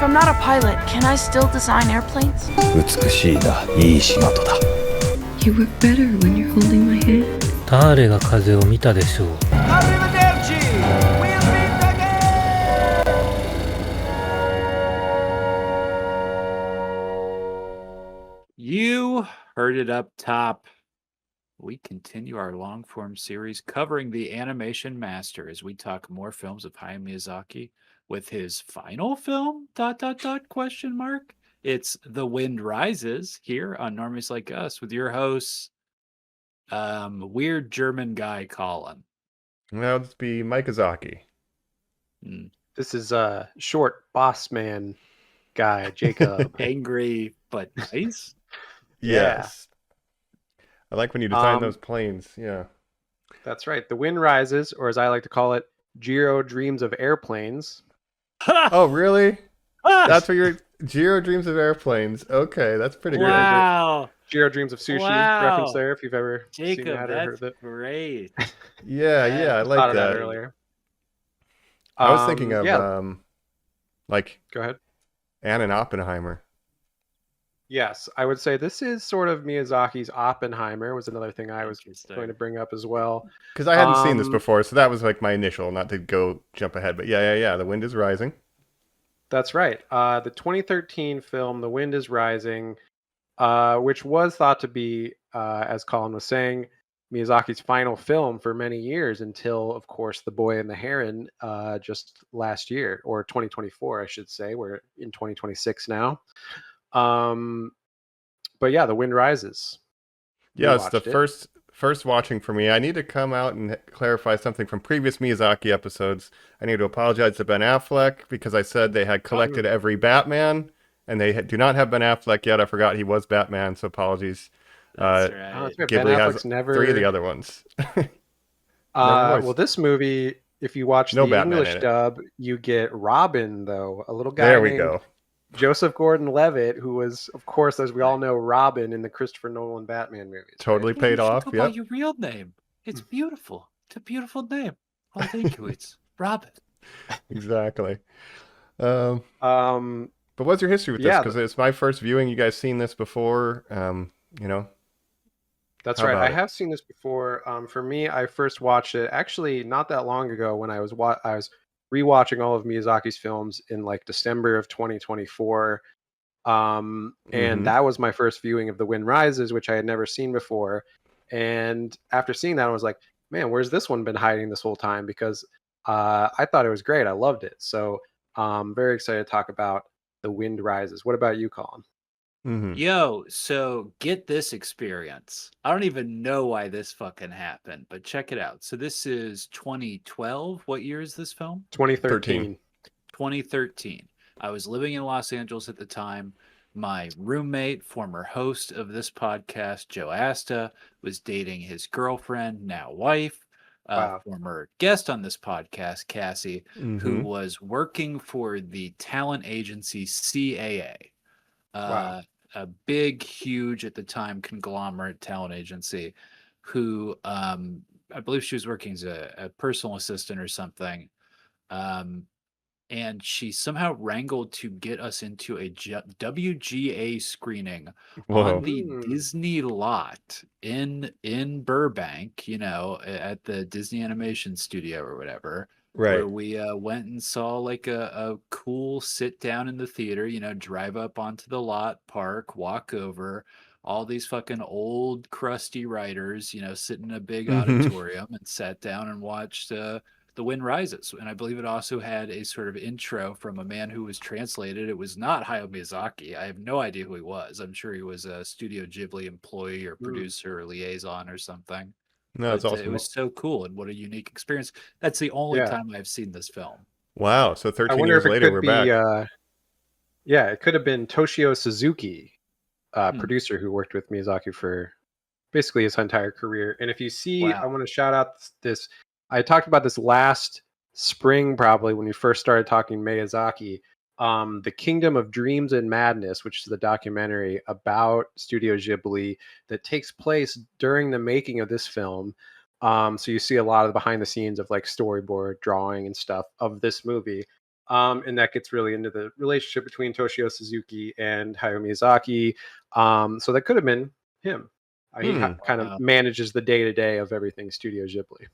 If I'm not a pilot, can I still design airplanes? 美しいな、いい仕事だ。 You work better when you're holding my hand. 誰が風を見たでしょう。 Arrivederci! We'll meet again! You heard it up top. We continue our long-form series covering the animation master as we talk more films of Hayao Miyazaki with his final film, ... question mark. It's The Wind Rises here on Normies Like Us with your hosts, weird German guy Colin. Now let's be Miyazaki. This is short boss man guy, Jacob. Angry but nice. Yes. I like when you design those planes. Yeah. That's right. The Wind Rises, or as I like to call it, Jiro Dreams of Airplanes. Oh, really? That's what your Jiro Dreams of Airplanes. Okay, that's pretty great. Wow. Jiro Dreams of Sushi reference there, if you've ever seen that or heard of it. Great. Yeah, I like thought of that. that earlier. I was thinking of like go ahead. Anne and Oppenheimer. Yes, I would say this is sort of Miyazaki's Oppenheimer was another thing I was going to bring up as well. Because I hadn't seen this before, so that was like my initial, not to go jump ahead, but yeah. The Wind is Rising. That's right. The 2013 film, The Wind is Rising, which was thought to be, as Colin was saying, Miyazaki's final film for many years until, of course, The Boy and the Heron just last year, or 2024, I should say. We're in 2026 now. But yeah, The Wind Rises. Yeah, it's the first watching for me. I need to come out and clarify something from previous Miyazaki episodes. I need to apologize to Ben Affleck because I said they had collected every Batman, and they do not have Ben Affleck yet. I forgot he was Batman, so apologies. That's right. Oh, that's right. Ghibli Ben has Affleck's never... 3 of the other ones. Well, this movie, if you watch the Batman English dub, you get Robin, though. A little guy there we named go. Joseph Gordon-Levitt, who was, of course, as we all know, Robin in the Christopher Nolan Batman movies. Totally paid off. Go by your real name. It's beautiful. It's a beautiful name. Oh, thank you. It's Robin. Exactly. But what's your history with this? Because it's my first viewing. You guys seen this before? That's right. I have seen this before. For me, I first watched it actually not that long ago when I was rewatching all of Miyazaki's films in like December of 2024. And that was my first viewing of The Wind Rises, which I had never seen before. And after seeing that, I was like, man, where's this one been hiding this whole time? Because I thought it was great. I loved it. So I'm very excited to talk about The Wind Rises. What about you, Colin? Yo, so get this experience. I don't even know why this fucking happened, but check it out. So this is 2012. What year is this film? 2013. 2013. I was living in Los Angeles at the time. My roommate, former host of this podcast, Joe Asta, was dating his girlfriend, now wife, former guest on this podcast, Cassie, who was working for the talent agency CAA. A big, huge at the time conglomerate talent agency who I believe she was working as a personal assistant or something. And she somehow wrangled to get us into a WGA screening on the Disney lot in Burbank, at the Disney Animation Studio or whatever. Right. Where we went and saw like a cool sit down in the theater, drive up onto the lot, park, walk over, all these fucking old crusty writers, sit in a big auditorium and sat down and watched The Wind Rises. And I believe it also had a sort of intro from a man who was translated. It was not Hayao Miyazaki. I have no idea who he was. I'm sure he was a Studio Ghibli employee or producer or liaison or something. No, it's awesome. It was so cool, and what a unique experience. That's the only time I've seen this film. Wow, so 13 years later, we're back. It could have been Toshio Suzuki, producer who worked with Miyazaki for basically his entire career. And if you see, I want to shout out this. I talked about this last spring, probably when we first started talking Miyazaki. The Kingdom of Dreams and Madness, which is the documentary about Studio Ghibli that takes place during the making of this film. So you see a lot of the behind the scenes of like storyboard drawing and stuff of this movie. And that gets really into the relationship between Toshio Suzuki and Hayao Miyazaki. So that could have been him. He kind of manages the day-to-day of everything Studio Ghibli.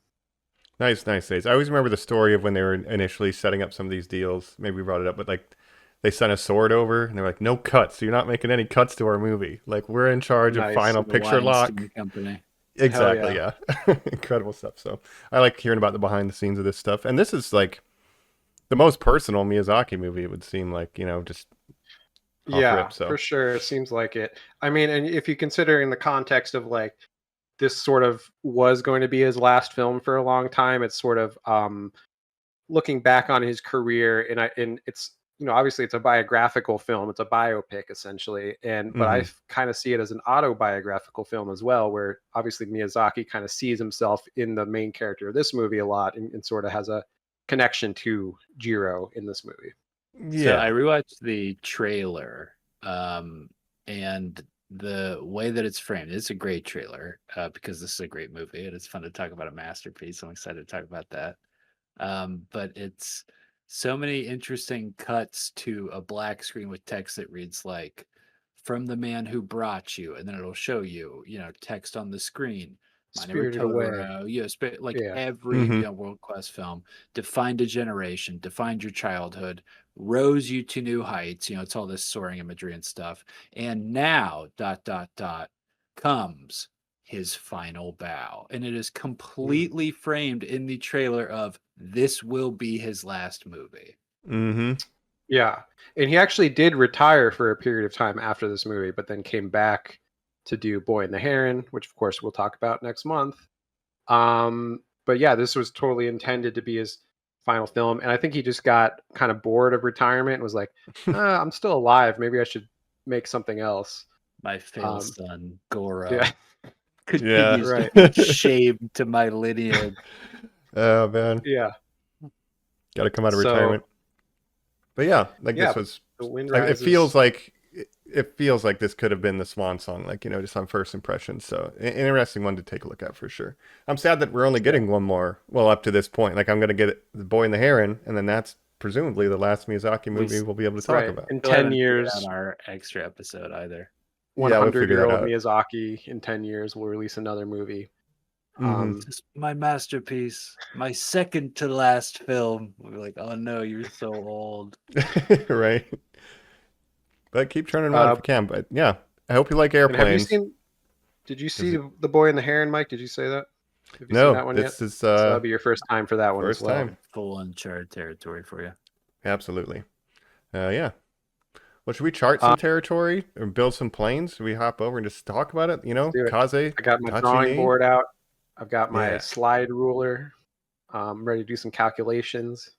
Nice, Days. I always remember the story of when they were initially setting up some of these deals. Maybe we brought it up, but like they sent a sword over and they're like, no cuts. You're not making any cuts to our movie. Like we're in charge of final picture lock. Company. Exactly, yeah. Incredible stuff. So I like hearing about the behind the scenes of this stuff. And this is like the most personal Miyazaki movie, it would seem like, just rip, so. For sure. It seems like it. I mean, and if you consider in the context of like this sort of was going to be his last film for a long time, it's sort of looking back on his career, and it's obviously it's a biographical film, it's a biopic essentially, but I kind of see it as an autobiographical film as well, where obviously Miyazaki kind of sees himself in the main character of this movie a lot, and sort of has a connection to Jiro in this movie. Yeah, so I rewatched the trailer, and the way that it's framed, it's a great trailer because this is a great movie and it's fun to talk about a masterpiece. I'm excited to talk about that. But it's so many interesting cuts to a black screen with text that reads like, "From the man who brought you," and then it'll show you, text on the screen. Spirited Away. Every world-class film defined a generation, defined your childhood, rose you to new heights. It's all this soaring imagery and stuff. And now, ... comes his final bow. And it is completely framed in the trailer of this will be his last movie. Mm-hmm. Yeah. And he actually did retire for a period of time after this movie, but then came back to do Boy and the Heron, which of course we'll talk about next month. But yeah, this was totally intended to be his final film, and I think he just got kind of bored of retirement and was like, I'm still alive, maybe I should make something else. My failed son Goro right. shaved to my lineage. Oh man, gotta come out of retirement. But this was it feels like this could have been the swan song, just on first impressions. So interesting one to take a look at for sure. I'm sad that we're only getting one more. Well, up to this point, I'm going to get The Boy and the Heron, and then that's presumably the last Miyazaki movie we'll be able to talk about. In 10 years. On our extra episode either. 100-year-old Miyazaki in 10 years will release another movie. This is my masterpiece, my second to last film. We're like, oh no, you're so old. Right. But keep turning around if you can. But yeah, I hope you like airplanes. Did you see The Boy and the Heron, Mike? Did you say that? Have you seen that one this yet? is so that'll be your first time for that one as well. Time. Full uncharted territory for you. Absolutely. Yeah. Well, should we chart some territory or build some planes? Should we hop over and just talk about it? Kaze. I got my drawing board out. I've got my slide ruler. I'm ready to do some calculations.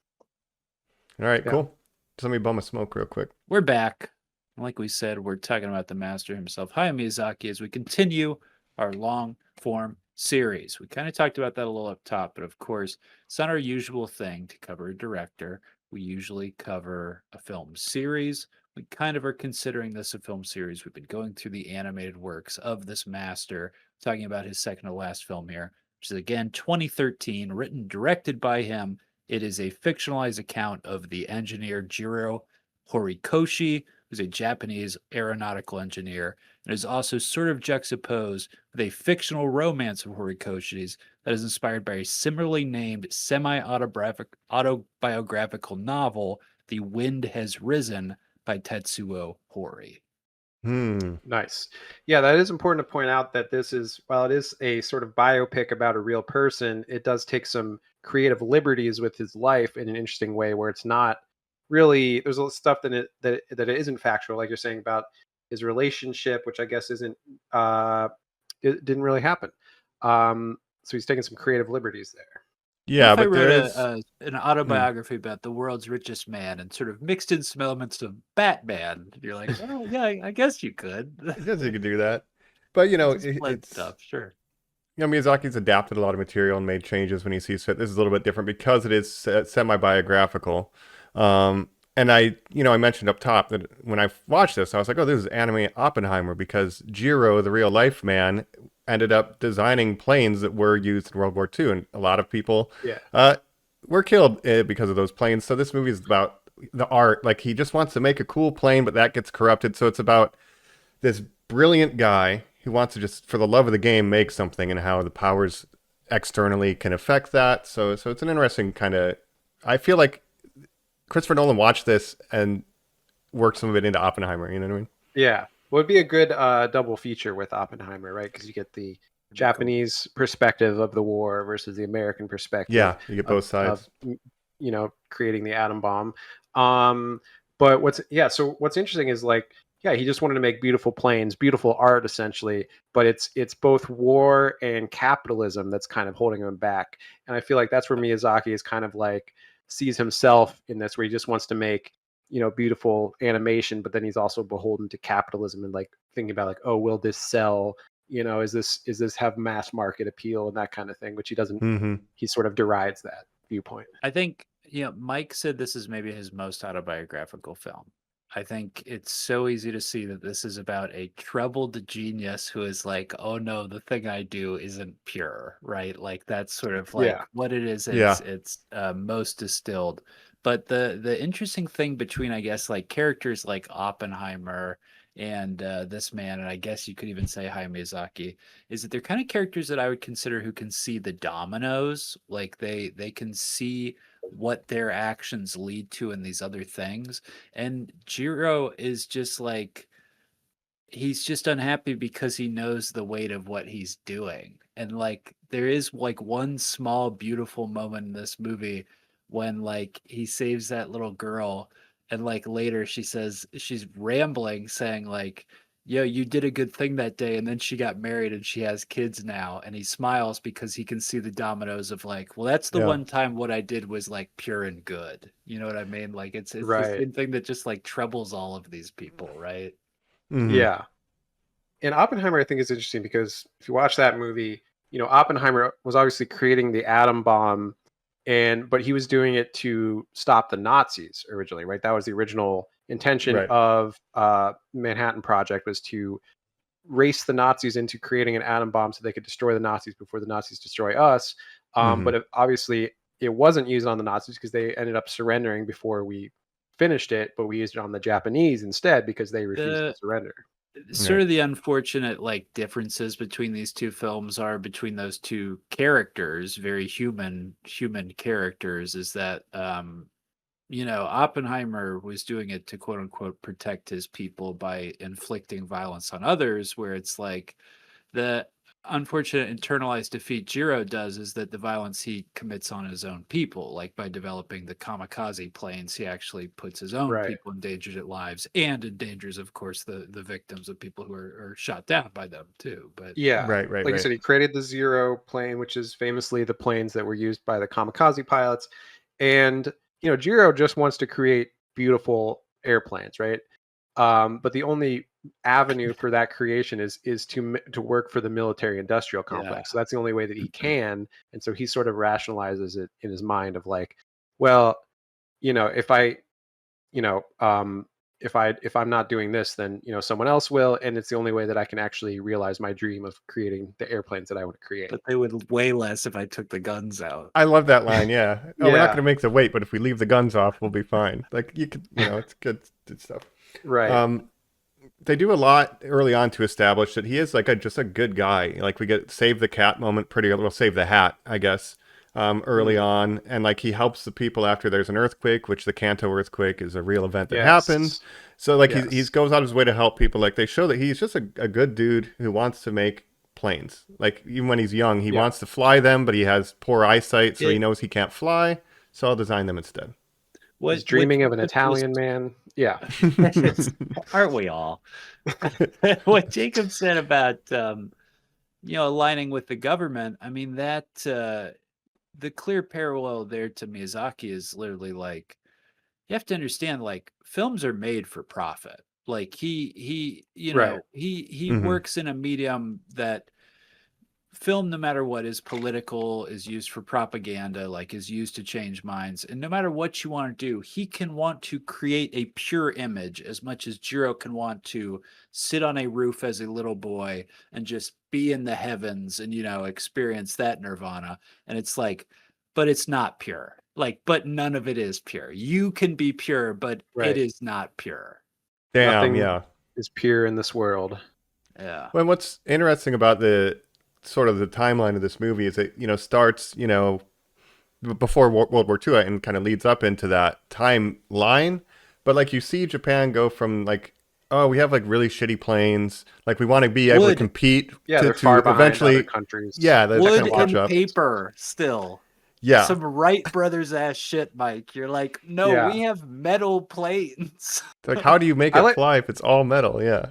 All right, cool. Just let me bum a smoke real quick. We're back. Like we said, we're talking about the master himself, Hayao Miyazaki, as we continue our long-form series. We kind of talked about that a little up top, but of course, it's not our usual thing to cover a director. We usually cover a film series. We kind of are considering this a film series. We've been going through the animated works of this master, talking about his second to last film here, which is, again, 2013, written, directed by him. It is a fictionalized account of the engineer Jiro Horikoshi, who's a Japanese aeronautical engineer, and is also sort of juxtaposed with a fictional romance of Horikoshi's that is inspired by a similarly named semi-autobiographical novel, The Wind Has Risen, by Tetsuo Hori. Nice. Yeah, that is important to point out that this is, while it is a sort of biopic about a real person, it does take some creative liberties with his life in an interesting way, where it's not really, there's a lot of stuff that it isn't factual, like you're saying about his relationship, which I guess it didn't really happen. So he's taking some creative liberties there. Yeah, but I wrote an autobiography about the world's richest man and sort of mixed in some elements of Batman. You're like, oh yeah, I guess you could. I guess you could do that. But it's stuff, sure. Miyazaki's adapted a lot of material and made changes when he sees fit. This is a little bit different because it is semi-biographical. And I mentioned up top that when I watched this, I was like, oh, this is anime Oppenheimer, because Jiro, the real life man, ended up designing planes that were used in World War II, and a lot of people were killed because of those planes. So this movie is about the art. Like he just wants to make a cool plane, but that gets corrupted. So it's about this brilliant guy who wants to just, for the love of the game, make something, and how the powers externally can affect that. So it's an interesting kind of. I feel like Christopher Nolan watched this and worked some of it into Oppenheimer. You know what I mean? Yeah. Well, it'd be a good double feature with Oppenheimer, right? Because you get the Japanese perspective of the war versus the American perspective. Yeah, you get both sides. Of, creating the atom bomb. But what's interesting is like, yeah, he just wanted to make beautiful planes, beautiful art, essentially. But it's both war and capitalism that's kind of holding him back. And I feel like that's where Miyazaki is kind of like sees himself in this, where he just wants to make beautiful animation, but then he's also beholden to capitalism and like thinking about like, oh, will this sell? Is this have mass market appeal and that kind of thing, which he doesn't. He sort of derides that viewpoint. I think Mike said this is maybe his most autobiographical film. I think it's so easy to see that this is about a troubled genius who is like, oh no, the thing I do isn't pure, right? Like that's sort of like what it is. It's most distilled. But the interesting thing between, I guess, like characters like Oppenheimer and this man, and I guess you could even say Hayao Miyazaki, is that they're kind of characters that I would consider who can see the dominoes. Like they can see what their actions lead to in these other things. And Jiro is just like, he's just unhappy because he knows the weight of what he's doing. And like there is like one small beautiful moment in this movie when like he saves that little girl, and like later she says, she's rambling saying like, yo, you did a good thing that day, and then she got married and she has kids now, and he smiles because he can see the dominoes of like, well, that's the one time what I did was like pure and good. You know what I mean? Like it's the same thing that just like troubles all of these people, right? Yeah. And Oppenheimer, I think, is interesting because if you watch that movie, Oppenheimer was obviously creating the atom bomb, but he was doing it to stop the Nazis originally, right? That was the original intention of Manhattan Project, was to race the Nazis into creating an atom bomb so they could destroy the Nazis before the Nazis destroy us. But obviously it wasn't used on the Nazis because they ended up surrendering before we finished it, but we used it on the Japanese instead because they refused to surrender. Sort of the unfortunate like differences between these two films are between those two characters, very human characters, is that Oppenheimer was doing it to quote unquote protect his people by inflicting violence on others, where it's like the unfortunate internalized defeat Jiro does is that the violence he commits on his own people, like by developing the kamikaze planes, he actually puts his own people in danger lives, and endangers, of course, the victims of people who are shot down by them too. But like you said, he created the Zero plane, which is famously the planes that were used by the kamikaze pilots. And Jiro just wants to create beautiful airplanes, right? But the only avenue for that creation is to work for the military industrial complex. So that's the only way that he can. And so he sort of rationalizes it in his mind of like, well, if I'm not doing this, then someone else will, and it's the only way that I can actually realize my dream of creating the airplanes that I want to create. But they would weigh less if I took the guns out. I love that line. Yeah. We're not going to make the weight, but if we leave the guns off, we'll be fine. Like you could, it's good stuff. Right. They do a lot early on to establish that he is like just a good guy. Like we get save the cat moment pretty early. Well, save the hat, I guess, early on. And like he helps the people after there's an earthquake, which the Kanto earthquake is a real event that happens. So like he goes out of his way to help people. Like they show that he's just a good dude who wants to make planes. Like even when he's young, he wants to fly them, but he has poor eyesight. So he knows he can't fly. So I'll design them instead. He's dreaming of an Italian man. Yeah. Aren't we all? What Jacob said about, aligning with the government, I mean, that the clear parallel there to Miyazaki is literally like, you have to understand, like, films are made for profit. Like he works in a medium that film, no matter what, is political, is used for propaganda, like is used to change minds. And no matter what you want to do, he can want to create a pure image as much as Jiro can want to sit on a roof as a little boy and just be in the heavens and, experience that nirvana. And it's like, but it's not pure. Like, but none of it is pure. You can be pure, but Right. it is not pure. Damn, Nothing yeah. is pure in this world. Yeah. Well, what's interesting about the sort of the timeline of this movie is it, starts, before World War II and kind of leads up into that timeline. But like you see Japan go from like, oh, we have like really shitty planes. Like we want to be able to Wood. compete Yeah, to, they're far behind eventually, other countries. yeah, the Wood catch and up. paper still. Yeah. Some Wright brothers ass shit, Mike. You're like, no, Yeah. we have metal planes. Like, how do you make I it like- fly if it's all metal? Yeah.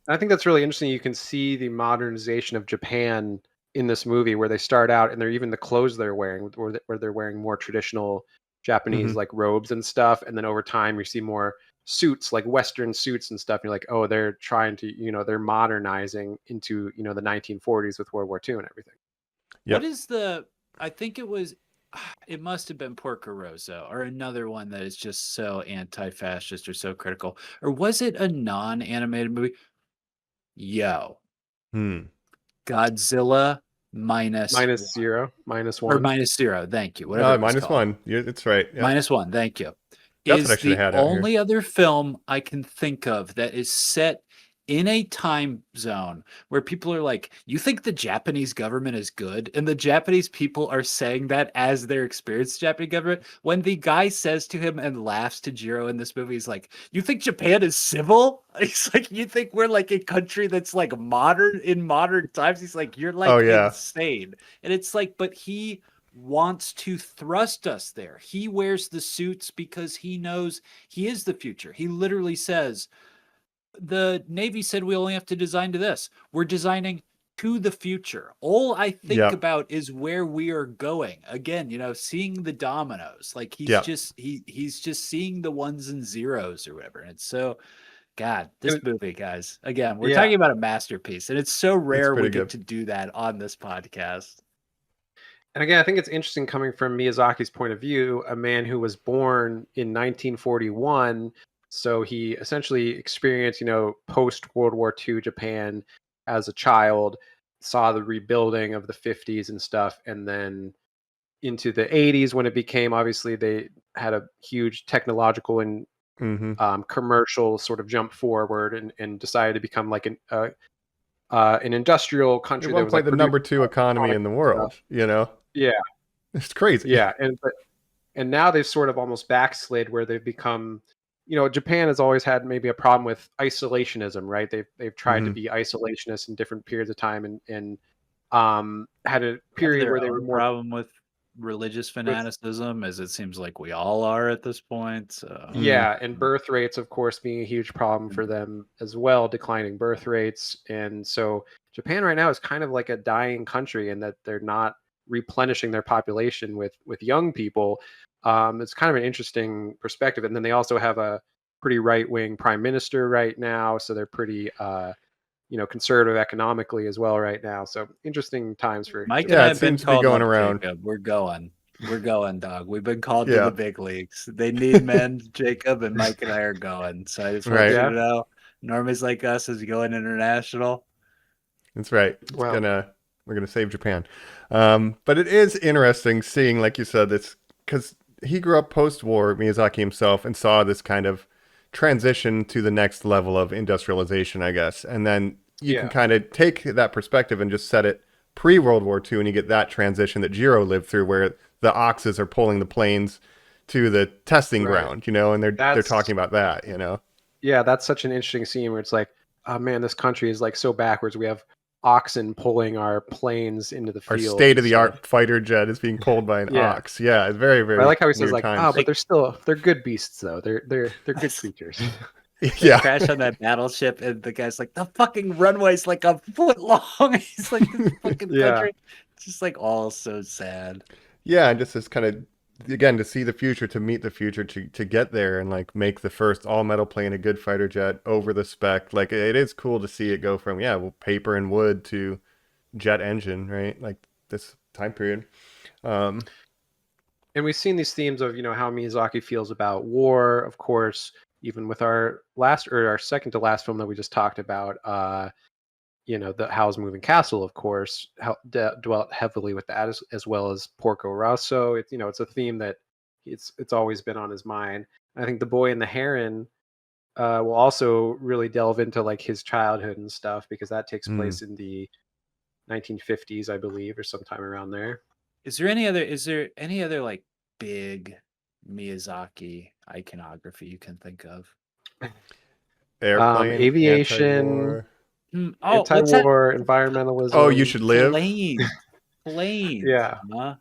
I think that's really interesting. You can see the modernization of Japan in this movie, where they start out and they're even the clothes they're wearing, where they're wearing more traditional Japanese Mhm. like robes and stuff, and then over time you see more suits, like Western suits and stuff. And you're like, oh, they're trying to, they're modernizing into the 1940s with World War II and everything. Yep. What is I think it must have been Porco Rosso or another one that is just so anti-fascist or so critical. Or was it a non-animated movie? Yo, Godzilla minus -0, -1, or -0. Thank you. Whatever. No, it was called. -1. It's right. Yeah. -1. Thank you. That's Is what I should have the had out here. only other film I can think of that is set in a time zone where people are like, you think the Japanese government is good? And the Japanese people are saying that as their experienced Japanese government. When the guy says to him and laughs to Jiro in this movie, he's like, you think Japan is civil? He's like, you think we're like a country that's like modern in modern times? He's like, you're like insane. And it's like, but he wants to thrust us there. He wears the suits because he knows he is the future. He literally says, the Navy said we only have to design to this. We're designing to the future. All I think about is where we are going. Again, seeing the dominoes. Like he's just seeing the ones and zeros or whatever. And it's so, God, this movie, guys. Again, we're talking about a masterpiece, and it's so rare we get to do that on this podcast. And again, I think it's interesting coming from Miyazaki's point of view, a man who was born in 1941. So he essentially experienced, post-World War II Japan as a child, saw the rebuilding of the 50s and stuff, and then into the 80s when it became, obviously, they had a huge technological and commercial sort of jump forward and decided to become like an industrial country. It was like the number 2 economy in the world, Yeah. It's crazy. Yeah. And now they've sort of almost backslid where they've become, Japan has always had maybe a problem with isolationism, right? They've tried to be isolationist in different periods of time and had a period where they were more problem with religious fanaticism, as it seems like we all are at this point. So. Yeah, and birth rates, of course, being a huge problem for them as well, declining birth rates. And so Japan right now is kind of like a dying country in that they're not replenishing their population with young people. It's kind of an interesting perspective. And then they also have a pretty right-wing prime minister right now, so they're pretty conservative economically as well right now. So interesting times for Mike. Yeah, it seems to be going around. Jacob. We're going, dog. We've been called to the big leagues. They need men, Jacob, and Mike and I are going. So I just want you to know, Normies Like Us is going international. That's right. We're gonna save Japan. But it is interesting seeing, like you said, this because he grew up post-war, Miyazaki himself, and saw this kind of transition to the next level of industrialization, I guess. And then you can kind of take that perspective and just set it pre-World War II, and you get that transition that Jiro lived through, where the Oxes are pulling the planes to the testing ground, and they're talking about that, Yeah, that's such an interesting scene where it's like, oh man, this country is like so backwards. We have oxen pulling our planes into the field. Our state-of-the-art fighter jet is being pulled by an ox. Yeah, it's very, very. I like how he says like, times. but they're good beasts though. They're good creatures. They crash on that battleship, and the guy's like, the fucking runway's like a foot long. He's like, this fucking country. It's just like all so sad. Yeah, and just this kind of, again, to see the future, to meet the future, to get there and like make the first all metal plane a good fighter jet over the spec. Like it is cool to see it go from paper and wood to jet engine, right? Like this time period. And we've seen these themes of how Miyazaki feels about war, of course, even with our second to last film that we just talked about. The Howl's Moving Castle, of course, dwelt heavily with that, as well as Porco Rosso. It's a theme that it's always been on his mind. And I think The Boy and the Heron will also really delve into like his childhood and stuff, because that takes place in the 1950s, I believe, or sometime around there. Is there any other like big Miyazaki iconography you can think of? Airplane, Aviation, anti-war. What's that? anti-war, environmentalism. Oh, You Should Live. Planes. Yeah. Huh?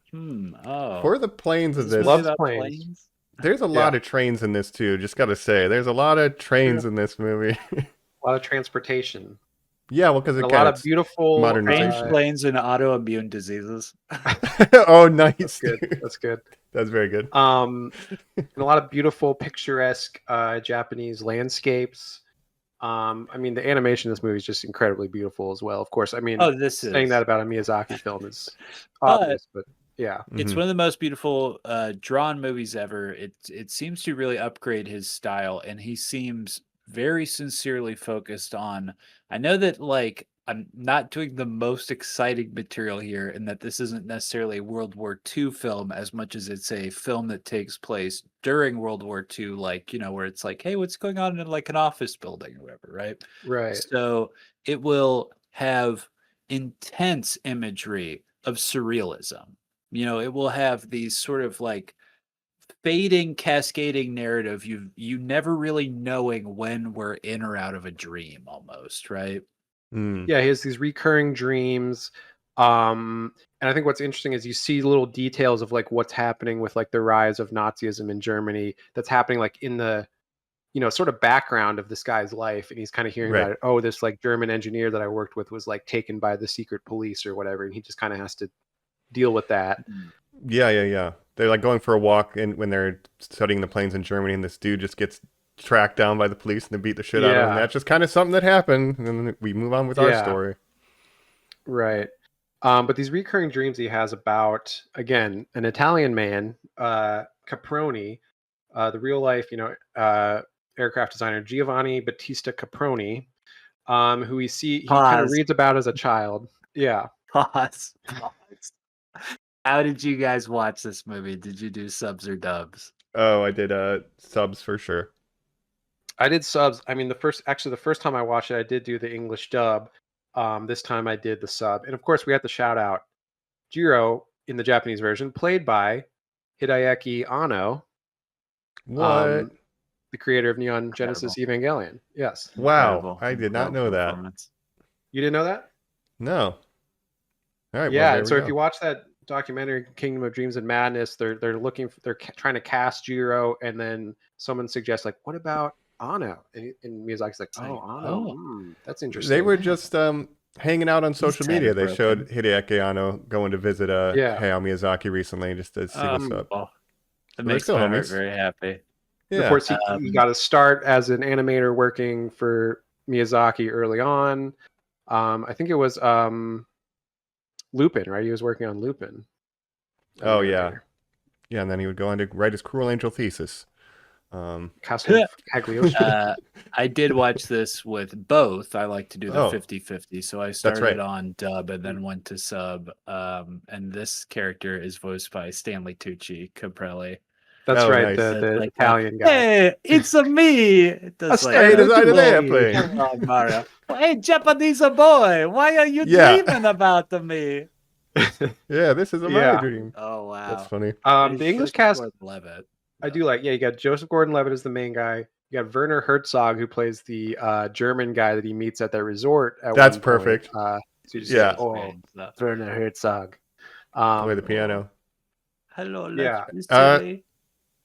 Oh. For the planes of Is this this, movie Loves about planes. there's a lot of trains in this too. Just gotta say, there's a lot of trains in this movie. A lot of transportation. Yeah, well, because A lot of beautiful modernization. Planes and autoimmune diseases. Oh, nice. That's good. dude. That's good. That's very good. And a lot of beautiful, picturesque Japanese landscapes. I mean, the animation in this movie is just incredibly beautiful as well. Of course, I mean, saying that about a Miyazaki film is obvious, but yeah, it's one of the most beautiful drawn movies ever. It seems to really upgrade his style, and he seems very sincerely focused on. I know that like I'm not doing the most exciting material here, and that this isn't necessarily a World War II film as much as it's a film that takes place during World War II, like, where it's like, hey, what's going on in like an office building or whatever, right? right. So it will have intense imagery of surrealism. It will have these sort of like fading, cascading narrative. You never really knowing when we're in or out of a dream, almost, right? Yeah, he has these recurring dreams. And I think what's interesting is you see little details of like what's happening with like the rise of Nazism in Germany that's happening like in the sort of background of this guy's life, and he's kind of hearing about it. Oh, this like German engineer that I worked with was like taken by the secret police or whatever, and he just kind of has to deal with that. Yeah. They're like going for a walk when they're studying the planes in Germany, and this dude just gets tracked down by the police and they beat the shit out of him. That's just kind of something that happened, and then we move on with our story. Right. But these recurring dreams he has about, again, an Italian man, Caproni, the real life, aircraft designer Giovanni Battista Caproni, who he kind of reads about as a child. Yeah. Pause. How did you guys watch this movie? Did you do subs or dubs? Oh, I did subs for sure. I did subs. I mean, the first time I watched it, I did do the English dub. This time I did the sub. And of course, we have to shout out Jiro in the Japanese version, played by Hideaki Anno. What? The creator of Neon Genesis Evangelion. Yes. Wow. I did not know that. You didn't know that? No. All right. Yeah. So if you watch that documentary, Kingdom of Dreams and Madness, they're trying to cast Jiro, and then someone suggests like, what about Anno? And Miyazaki's like, Anno. That's interesting. They were just hanging out on social media. They showed Hideaki Anno going to visit Hayao Miyazaki recently just to see what's up. That makes my heart very happy. Yeah. Of course, he got to start as an animator working for Miyazaki early on. I think it was Lupin, right? He was working on Lupin. Oh, yeah. Yeah, and then he would go on to write his Cruel Angel thesis. Castle of Cagliostro. I did watch this with both. I like to do the 50-50. So I started on dub and then went to sub. And this character is voiced by Stanley Tucci Caprelli. That's right, nice. the like, Italian guy. Hey, it's a me. It does an airplane. Come on, Mario. Hey, Japanese boy, why are you dreaming about me? Yeah, this is my dream. Oh, wow. That's funny. The English cast, Levitt. I do like, you got Joseph Gordon-Levitt as the main guy. You got Werner Herzog, who plays the German guy that he meets at their resort. That's perfect. So you just say, Werner Herzog. Play the piano. Hello,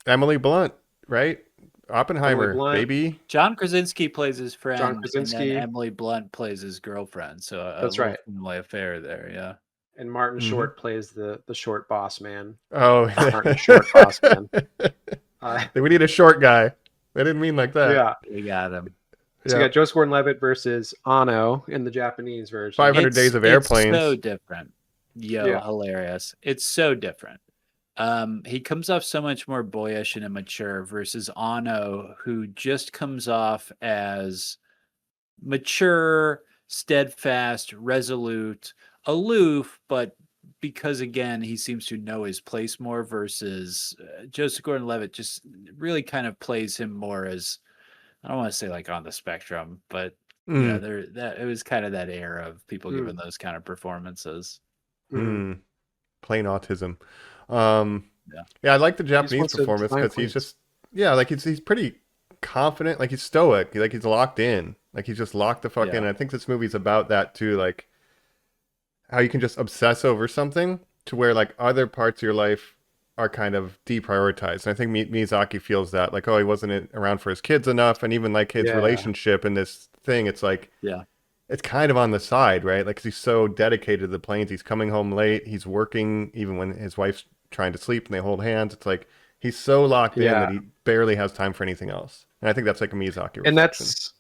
Emily Blunt, right? Oppenheimer, baby. John Krasinski plays his friend. John Krasinski. And then Emily Blunt plays his girlfriend. So that's right. Family affair there, yeah. And Martin Short plays the short boss man. Oh, Martin Short boss man. We need a short guy. They didn't mean like that. Yeah, we got him. So you got Joseph Gordon-Levitt versus Anno in the Japanese version. 500 Days of Airplanes. It's so different. Hilarious. It's so different. He comes off so much more boyish and immature versus Anno, who just comes off as mature, steadfast, resolute, aloof, but because again, he seems to know his place more versus Joseph Gordon-Levitt just really kind of plays him more as, I don't want to say like on the spectrum, but Mm, it was kind of that era of people Mm. giving those kind of performances. Mhm. plain autism. Um, Yeah. yeah, I like the He just Japanese wants to performance design because he's planes. just like he's pretty confident, like he's stoic, like he's locked in, like he's just locked the fuck in. Yeah. And I think this movie's about that too, like how you can just obsess over something to where like other parts of your life are kind of deprioritized. And I think Miyazaki feels that, like, oh, he wasn't around for his kids enough, and even like his Yeah. relationship in this thing, it's like Yeah. it's kind of on the side, right? Like 'cause he's so dedicated to the planes. He's coming home late. He's working even when his wife's trying to sleep and they hold hands. It's like he's so locked in Yeah. that he barely has time for anything else. And I think that's like a Miyazaki And reflection. that's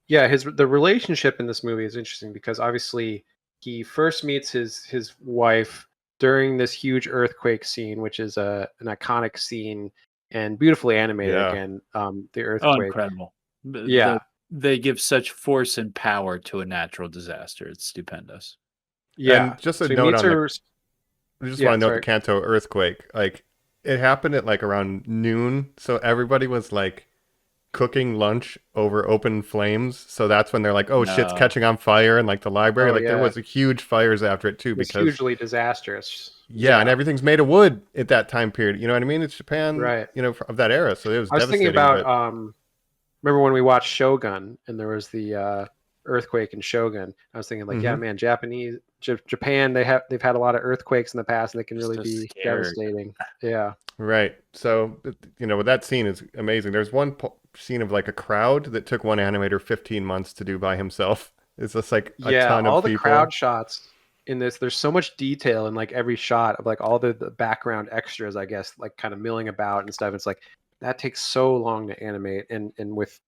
the relationship in this movie is interesting because obviously he first meets his wife during this huge earthquake scene, which is an iconic scene and beautifully animated Yeah. again. The Oh, earthquake. incredible. Yeah. They give such force and power to a natural disaster. It's stupendous. Yeah. And just a So he note meets on her. I just Yeah, want to note the sorry. Kanto earthquake. Like it happened at like around noon, so everybody was like cooking lunch over open flames. So that's when they're like, "Oh, shit's No. catching on fire!" And like the library, Oh, like there yeah. was a huge fires after it too It was because hugely disastrous. yeah, and everything's made of wood at that time period. You know what I mean? It's Japan, Right. of that era, so it was I was thinking devastating. about But remember when we watched Shogun and there was the earthquake in Shogun? I was thinking like, yeah, Mhm. man, Japan, they've had a lot of earthquakes in the past and they can really So be scary. devastating. Yeah. Right. So, with that scene is amazing. There's one scene of like a crowd that took one animator 15 months to do by himself. It's just like a Yeah, ton all of the people. crowd shots in this, there's so much detail in like every shot of like all the background extras, I guess, like kind of milling about and stuff. It's like that takes so long to animate and with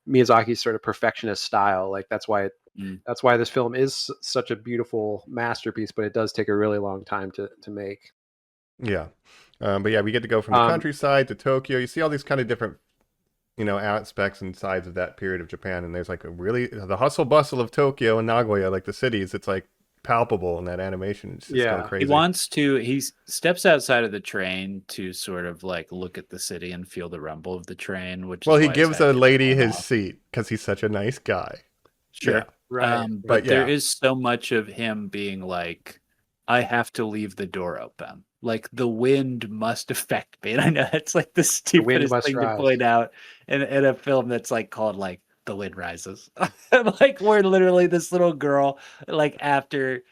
Miyazaki's sort of perfectionist style, like Mm. that's why this film is such a beautiful masterpiece, but it does take a really long time to make. Yeah. But yeah, we get to go from the Um, countryside to Tokyo. You see all these kind of different, aspects and sides of that period of Japan. And there's like the hustle bustle of Tokyo and Nagoya, like the cities, it's like palpable in that animation. It's just going Yeah. crazy. He steps outside of the train to sort of like look at the city and feel the rumble of the train, which Well, is he why his gives head a gets lady blown his off. seat because he's such a nice guy. Sure. Yeah. Right. But there yeah. is so much of him being like, I have to leave the door open. Like the wind must affect me. And I know it's like the The wind stupidest must thing to rise. point out in a film that's like called like The Wind Rises. Like where literally this little girl, like after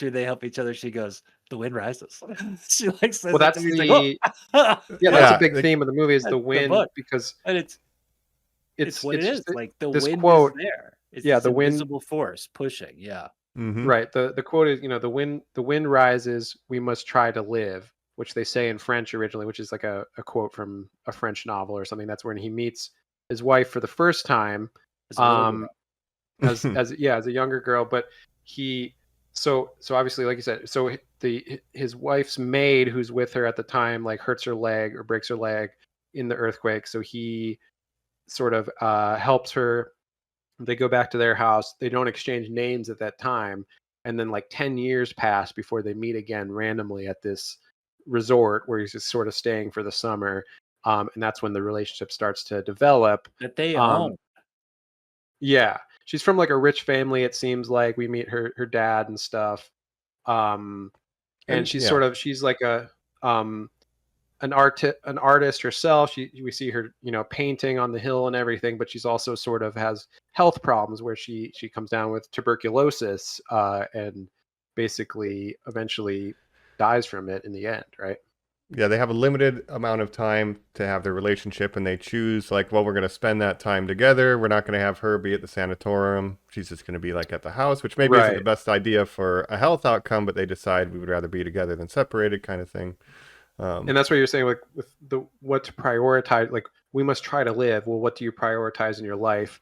they help each other, she goes, the wind rises. She like says Well, that to that's me. He's like, the oh, that's a Yeah. big Like, theme of the movie is that's the the wind book. because And it's what it just is. Like the this wind is quote. there. It's Yeah, this the wind. invisible force pushing. Yeah. mhm. Right. The quote is, the wind rises, we must try to live, which they say in French originally, which is like a quote from a French novel or something. That's when he meets his wife for the first time, As a little girl. as a younger girl. But he so obviously, like you said, so his wife's maid who's with her at the time like hurts her leg or breaks her leg in the earthquake. So he sort of helps her. They go back to their house. They don't exchange names at that time. And then like 10 years pass before they meet again randomly at this resort where he's just sort of staying for the summer. And that's when the relationship starts to develop. That they Um, own. yeah. She's from like a rich family, it seems like. We meet her dad and stuff. And And she's yeah. she's like um an artist herself. We see her, painting on the hill and everything, but she's also sort of has health problems where she comes down with tuberculosis and basically eventually dies from it in the end, right? Yeah, they have a limited amount of time to have their relationship, and they choose like, well, we're going to spend that time together. We're not going to have her be at the sanatorium. She's just going to be like at the house, which maybe isn't the Right. best idea for a health outcome, but they decide we would rather be together than separated, kind of thing. And that's what you're saying, like with the what to prioritize. Like we must try to live. Well, what do you prioritize in your life?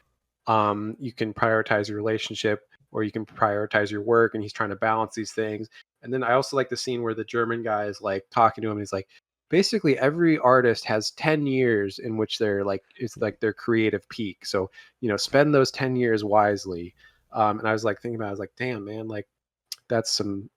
You can prioritize your relationship, or you can prioritize your work. And he's trying to balance these things. And then I also like the scene where the German guy is like talking to him. And he's like, basically every artist has 10 years in which they're like, it's like their creative peak. So, spend those 10 years wisely. And I was like thinking about it, I was like, damn, man, like that's some,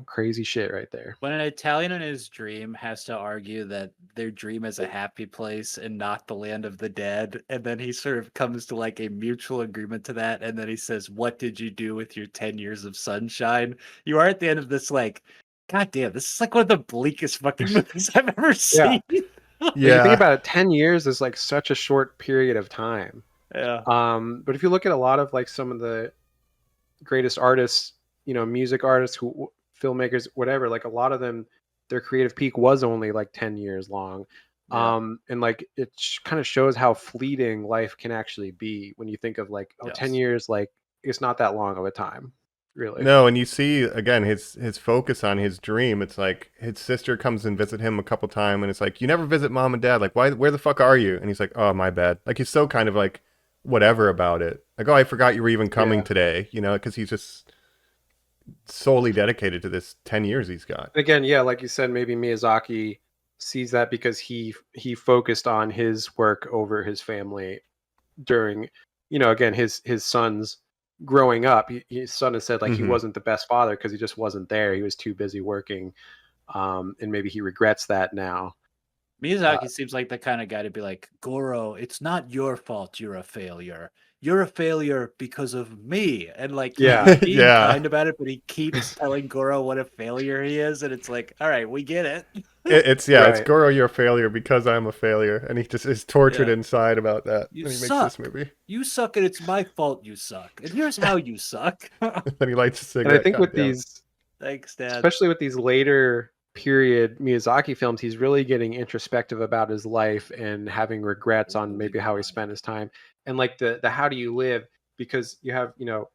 crazy shit right there. When an Italian in his dream has to argue that their dream is a happy place and not the land of the dead, and then he sort of comes to like a mutual agreement to that, and then he says, "What did you do with your 10 years of sunshine?" You are at the end of this like, God damn, this is like one of the bleakest fucking movies I've ever seen. But you think about it, 10 years is like such a short period of time. Yeah. But if you look at a lot of like some of the greatest artists, music artists, filmmakers, whatever, like a lot of them, their creative peak was only like 10 years long. Yeah. And like it kind of shows how fleeting life can actually be when you think of like, 10 years, like it's not that long of a time, really. No, and you see again his focus on his dream. It's like his sister comes and visit him a couple times, and it's like, you never visit mom and dad. Like, where the fuck are you? And he's like, oh, my bad. Like, he's so kind of like whatever about it. Like, oh, I forgot you were even coming today. Because he's just solely dedicated to this 10 years he's got. Again, like you said, maybe Miyazaki sees that because he focused on his work over his family during, again, his son's growing up. His son has said like he wasn't the best father because he just wasn't there. He was too busy working, and maybe he regrets that now. Miyazaki seems like the kind of guy to be like, Goro, it's not your fault you're a failure. You're a failure because of me. And like, he's being kind about it, but he keeps telling Goro what a failure he is. And it's like, all right, we get it. It's Goro, you're a failure because I'm a failure. And he just is tortured inside about that. You when he suck. makes this movie. You suck, and it's my fault you suck. And here's how you suck. And he lights a cigarette. And I think with these, thanks, Dad. Especially with these later period Miyazaki films, he's really getting introspective about his life and having regrets on maybe how he spent his time. And like the how do you live, because you have The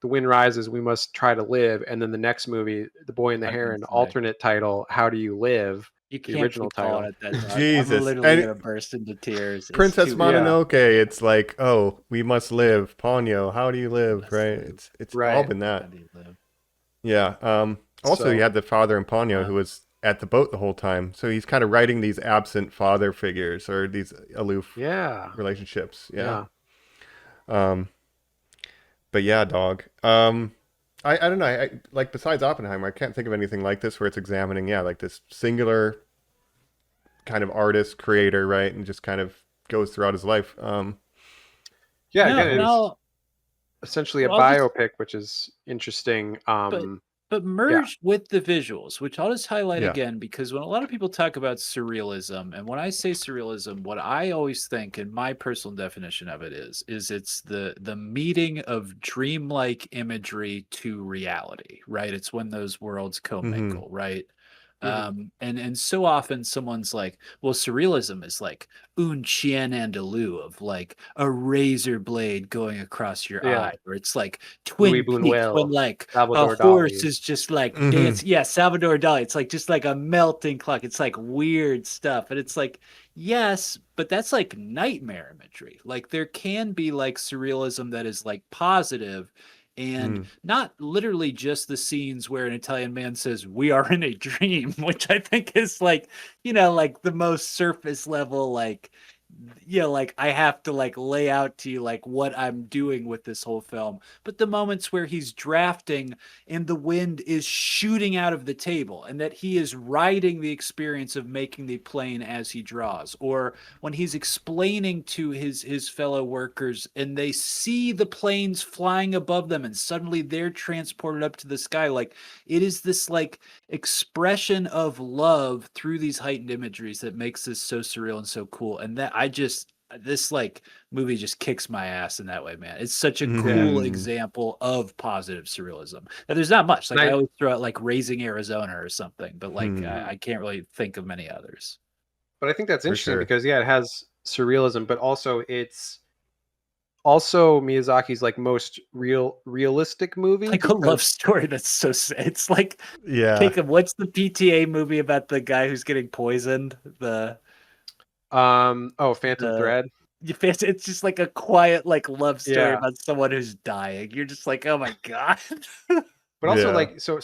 Wind Rises, We Must Try to Live, and then the next movie, The Boy and the Heron, alternate title, How Do You Live, you the can't original title. It that, dog. Jesus, I'm literally gonna burst into tears. Princess Mononoke, it's like, oh, we must live. Ponyo, how do you live? Right? It's all been that. How do you live? Yeah. Also, you had the father in Ponyo who was at the boat the whole time. So he's kind of writing these absent father figures or these aloof relationships. Yeah. But yeah, dog. I don't know. I like, besides Oppenheimer, I can't think of anything like this where it's examining, like this singular kind of artist, creator, right? And just kind of goes throughout his life. It's essentially a biopic, which is interesting. But merged with the visuals, which I'll just highlight again, because when a lot of people talk about surrealism, and when I say surrealism, what I always think, and my personal definition of it is it's the meeting of dreamlike imagery to reality, right? It's when those worlds commingle, right? And so often someone's like, well, surrealism is like un chien andalou, of like a razor blade going across your eye, or it's like Twin Peaks when like Salvador a horse Dali is just like dance. Yeah, Salvador Dali. It's like just like a melting clock. It's like weird stuff, and it's like, yes, but that's like nightmare imagery. Like there can be like surrealism that is like positive. And not literally just the scenes where an Italian man says, "We are in a dream," which I think is like, like the most surface level, like, like I have to like lay out to you like what I'm doing with this whole film. But the moments where he's drafting and the wind is shooting out of the table, and that he is riding the experience of making the plane as he draws, or when he's explaining to his fellow workers and they see the planes flying above them and suddenly they're transported up to the sky, like it is this like expression of love through these heightened imageries that makes this so surreal and so cool. And that this like movie just kicks my ass in that way, man. It's such a cool example of positive surrealism. Now, there's not much. Like I always throw out like Raising Arizona or something, but like I can't really think of many others. But I think that's interesting because it has surrealism, but also it's also Miyazaki's like most realistic movie. Like a love story that's so sad. It's like, what's the PTA movie about the guy who's getting poisoned? Phantom Thread. It's just like a quiet like love story about someone who's dying. You're just like, oh my god. But also like so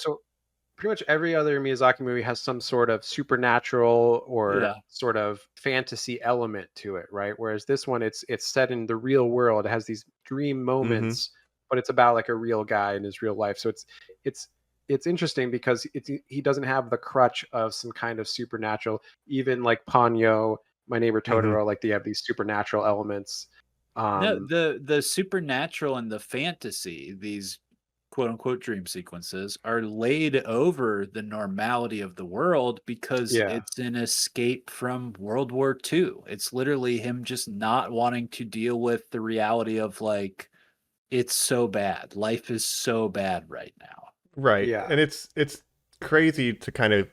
pretty much every other Miyazaki movie has some sort of supernatural or sort of fantasy element to it, right? Whereas this one, it's set in the real world. It has these dream moments, but it's about like a real guy in his real life. So it's it's interesting because he doesn't have the crutch of some kind of supernatural. Even like Ponyo, My Neighbor Mhm. Totoro, like they have these supernatural elements. No, Um, the supernatural and the fantasy, these quote unquote dream sequences, are laid over the normality of the world because yeah, it's an escape from World War II. It's literally him just not wanting to deal with the reality of like it's so bad. Life is so bad right now. Right. yeah, And it's crazy to kind of,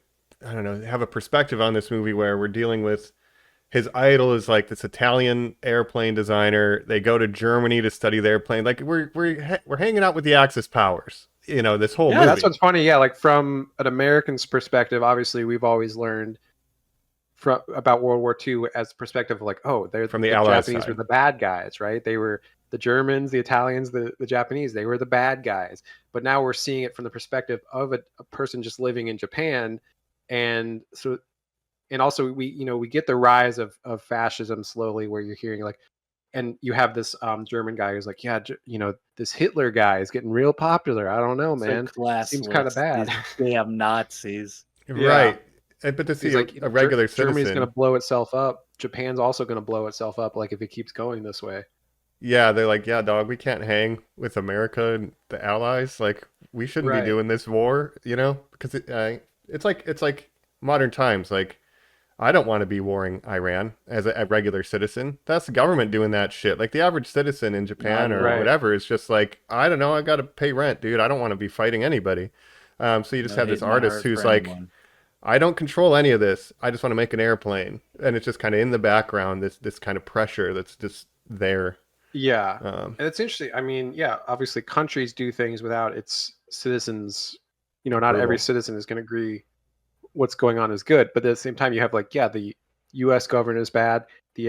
I don't know, have a perspective on this movie where we're dealing with his idol is like this Italian airplane designer. They go to Germany to study the airplane. Like we're hanging out with the Axis powers. You know, this whole Yeah. that's movie. what's funny. Yeah, like from an American's perspective, obviously we've always learned from about World War II as perspective of like, oh, they're From the the Allies Japanese were side. the bad guys, right? They were the Germans, the Italians, the Japanese. They were the bad guys. But now we're seeing it from the perspective of a person just living in Japan, and so and also we get the rise of fascism slowly, where you're hearing like, and you have this German guy who's like, yeah, this Hitler guy is getting real popular. I don't know, So man. Seems kind of classless, bad. these damn Nazis. Yeah. Right. But to see He's like, a regular Germany's going citizen, to blow itself up. Japan's also going to blow itself up, like if it keeps going this way. yeah, they're like, yeah, dog, we can't hang with America and the Allies. Like, we shouldn't be Right. doing this war, you know? Because it's like modern times. Like, I don't want to be warring Iran as a regular citizen. That's the government doing that shit. Like the average citizen in Japan Neither or am Right. whatever is just like, I don't know, I got to pay rent, dude. I don't want to be fighting anybody. So you just No have this hate in my artist heart who's for like, anyone. I don't control any of this. I just want to make an airplane, and it's just kind of in the background. This kind of pressure that's just there. Yeah. Um, And it's interesting. I mean, yeah, obviously countries do things without its citizens. Not every approval. citizen is going to agree what's going on is good. But at the same time, you have like, yeah, the U.S. government is bad. The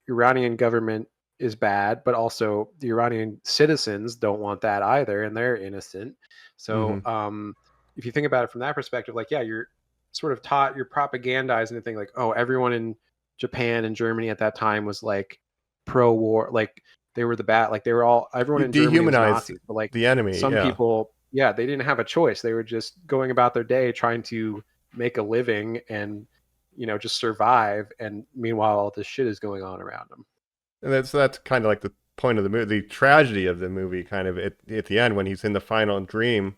Iranian government is bad, but also the Iranian citizens don't want that either, and they're innocent. So, hmm if you think about it from that perspective, like, yeah, you're sort of taught, you're propagandizing the thing, like, oh, everyone in Japan and Germany at that time was like pro-war, like they were the bad, like they were all, everyone You in Germany was dehumanize Nazis, but like the enemy. some Yeah, people, yeah, they didn't have a choice. They were just going about their day trying to make a living and just survive, and meanwhile all this shit is going on around them. and that's kind of like the point of the movie, the tragedy of the movie, kind of at the end when he's in the final dream,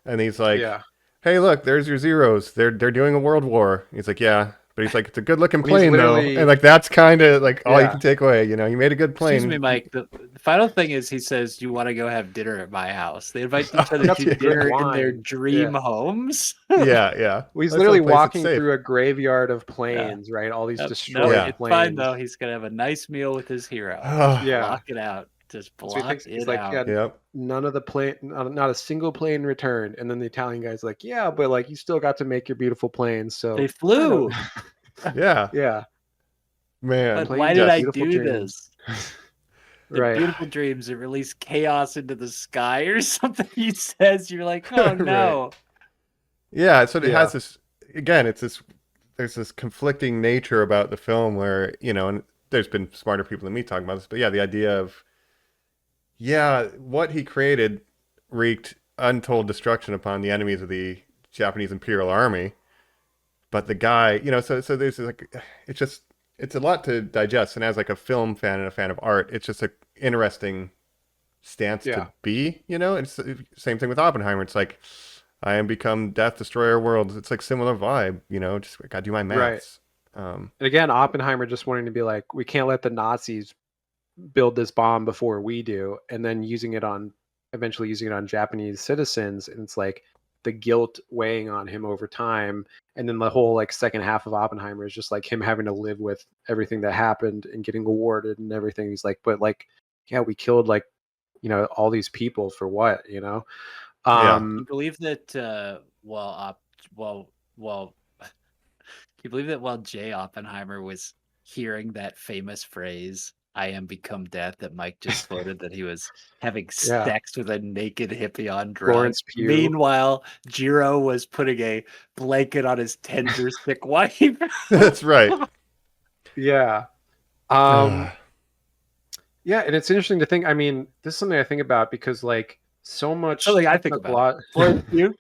and he's like, Yeah, "Hey, look, there's your zeros. They're doing a world war." He's like, "Yeah." But he's like, it's a good looking when he's plane though. And literally, like that's kind of like all you yeah, can take away, you know. You made a good Excuse me, plane. Mike. The final thing is he says, "You want to go have dinner at my house?" They invite each we other got to some good dinner in their wine. Yeah. dream homes. Yeah, yeah. Well, he's Let's go literally to a place that's walking safe. through a graveyard of Yeah. planes, right? All these Yep. No, destroyed Yeah. it's fine planes. though. He's gonna have a nice meal with his hero. Yeah. Block it out. Just So he block thinks, he's it like, yeah, out. Yep. none of the plane, not a single plane returned. And then the Italian guy's like, yeah, but like you still got to make your beautiful planes. They So I don't. flew. Yeah. Yeah, Man. But why planes did are I beautiful do dreams. this? The Right. beautiful dreams that release chaos into the sky or something. He says, "You're like, oh no." Yeah, so it Yeah. has this again, it's this there's this conflicting nature about the film where, you know, and there's been smarter people than me talking about this, but yeah, the idea of yeah, what he created wreaked untold destruction upon the enemies of the Japanese Imperial Army. But the guy, you know, so there's like it's a lot to digest, and as like a film fan and a fan of art, it's just a interesting stance Yeah. to be, you know. It's the same thing with Oppenheimer. It's like I am become death, destroyer worlds. It's like similar vibe, you know. Just I gotta do my Right. maths. Um, And again, Oppenheimer just wanting to be like, we can't let the Nazis build this bomb before we do, and then eventually using it on Japanese citizens, and it's like the guilt weighing on him over time, and then the whole like second half of Oppenheimer is just like him having to live with everything that happened and getting awarded and everything. He's like, but like, yeah, we killed like all these people for what, yeah, Can you believe that? Well, well. Can you believe that while Jay Oppenheimer was hearing that famous phrase, "I am become death," that Mike just quoted, that he was having Yeah. sex with a naked hippie on Florence drugs. Pugh. Meanwhile, Jiro was putting a blanket on his tender, sick wife. that's right. Yeah. Uh, Yeah, and it's interesting to think. I mean, this is something I think about because like so much Something I think about. technolog- Florence Pugh?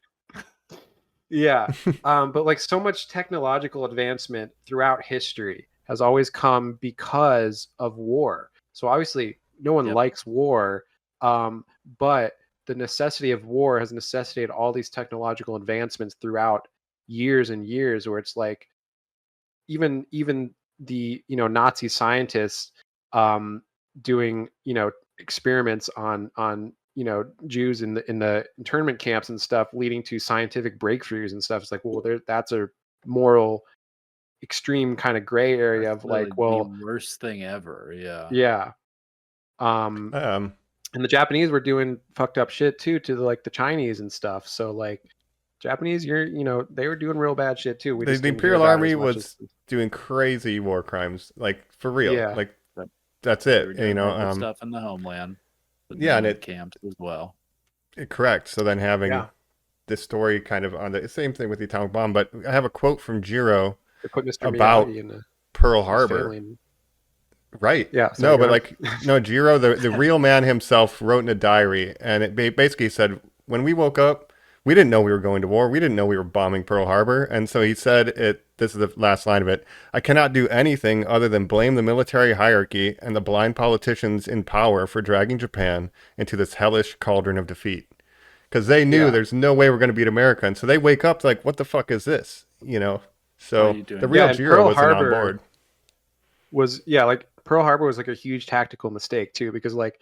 Yeah. But like so much technological advancement throughout history has always come because of war. So obviously no one Yep. likes war, but the necessity of war has necessitated all these technological advancements throughout years and years where it's like even the Nazi scientists um doing experiments on Jews in the internment camps and stuff, leading to scientific breakthroughs and stuff. It's like, well, that's a moral extreme kind of gray area That's of literally like, the well, worst thing ever. Yeah. yeah. um Um, and the Japanese were doing fucked up shit too to the Chinese and stuff. So like Japanese, they were doing real bad shit too. We just the didn't hear Imperial about it as Army much as was doing crazy war crimes, like for real. yeah. Like But that's they were it. doing horrible stuff in the homeland, but then and in camps as well. correct. So then having Yeah, this story kind of on the same thing with the atomic bomb, but I have a quote from Jiro they put Mr. about Miyagi in Pearl his Harbor. family. Right. Yeah, sorry, No, go but ahead. like, no, Jiro, the real man himself, wrote in a diary, and it basically said, when we woke up, we didn't know we were going to war. We didn't know we were bombing Pearl Harbor. And so he said, this is the last line of it, I cannot do anything other than blame the military hierarchy and the blind politicians in power for dragging Japan into this hellish cauldron of defeat. Because they knew Yeah. there's no way we're going to beat America. And so they wake up like, what the fuck is this? What are So you doing? the real and Jiro Pearl wasn't on Harbor board. was like Pearl Harbor was like a huge tactical mistake too, because like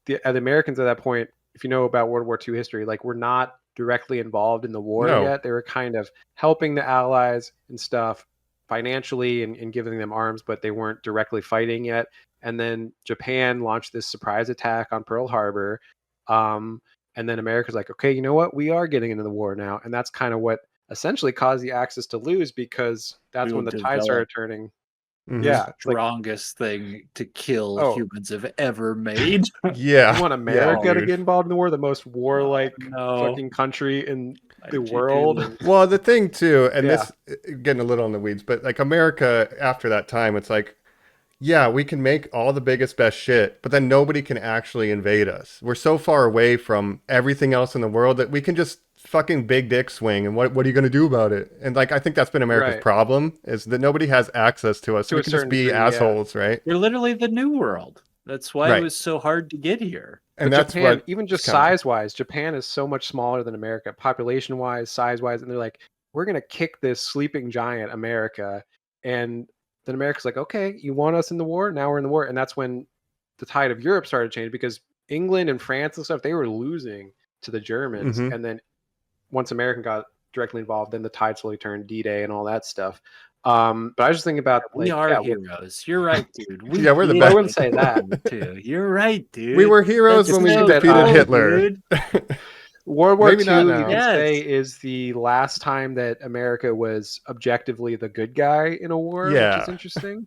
the Americans at that point, if you know about World War II history, like were not directly involved in the war No. yet. They were kind of helping the Allies and stuff financially and giving them arms, but they weren't directly fighting yet. And then Japan launched this surprise attack on Pearl Harbor. And then America's like, okay, you know what? We are getting into the war now. And that's kind of what essentially caused the Axis to lose, because that's We when will the tide develop started turning. Mhm. Yeah. It's like, Strongest thing to kill Oh. humans have ever made. Yeah. you want America to dude. get involved in the war, the most warlike No. fucking country in the GG world. Lou. Well, the thing too, and Yeah. this getting a little in the weeds, but like America after that time, it's like, yeah, we can make all the biggest, best shit, but then nobody can actually invade us. We're so far away from everything else in the world that we can just fucking big dick swing. And what are you going to do about it? And like, I think that's been America's Right. problem, is that nobody has access to us. To So a we can just certain be degree, yeah. assholes, right? We're literally the new world. That's why Right. it was so hard to get here. And But that's Japan, what even just coming. size-wise, Japan is so much smaller than America, population-wise, size-wise, and they're like, we're gonna kick this sleeping giant, America, and then America's like, okay, you want us in the war? Now we're in the war, and that's when the tide of Europe started changing, because England and France and stuff, they were losing to the Germans, Mhm. and then once America got directly involved, then the tide slowly turned, D-Day and all that stuff. But I was just thinking about We are yeah, heroes. You're right, dude. Yeah, we're the did best. I wouldn't say that. too. You're right, dude. We were heroes That's when we so defeated cool, Hitler. dude. World War Maybe not II, now. you can Yes. say, is the last time that America was objectively the good guy in a war, which Yeah. is interesting.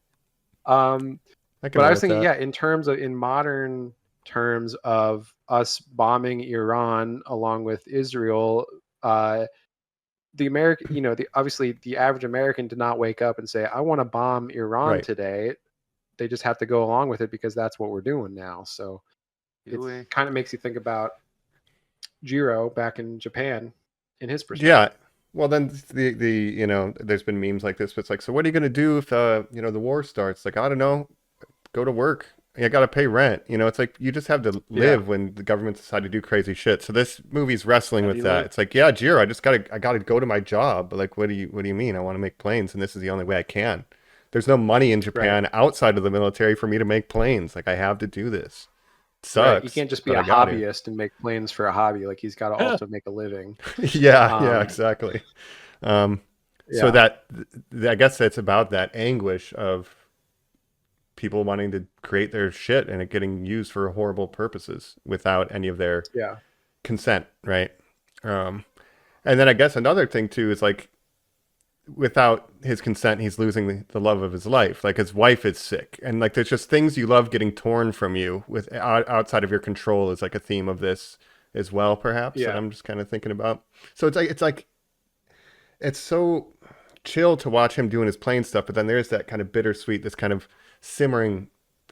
I can But I roll was with thinking, that. yeah, in modern terms of us bombing Iran along with Israel, the American, obviously the average American did not wake up and say, I want to bomb Iran Right. today. They just have to go along with it because that's what we're doing now. So it kind of makes you think about Jiro back in Japan in his perspective. Yeah. Well, then there's been memes like this, but it's like, so what are you going to do if, the war starts? Like, I don't know, go to work. I got to pay rent. It's like, you just have to live when the government decide to do crazy shit. So this movie's wrestling with that. live? It's like, yeah, Jiro, I got to go to my job. But like, what do you mean? I want to make planes, and this is the only way I can. There's no money in Japan outside of the military for me to make planes. Like, I have to do this. It sucks. Right. You can't just be but a I got to. hobbyist and make planes for a hobby. Like, he's got to also make a living. Yeah, exactly. So Yeah. that I guess it's about that anguish of people wanting to create their shit and it getting used for horrible purposes without any of their Yeah. consent, right? And then I guess another thing too is like, without his consent, he's losing the love of his life. Like, his wife is sick, and like, there's just things you love getting torn from you with outside of your control is like a theme of this as well, perhaps. Yeah. That I'm just kind of thinking about. So it's so chill to watch him doing his plane stuff, but then there's that kind of bittersweet, this kind of simmering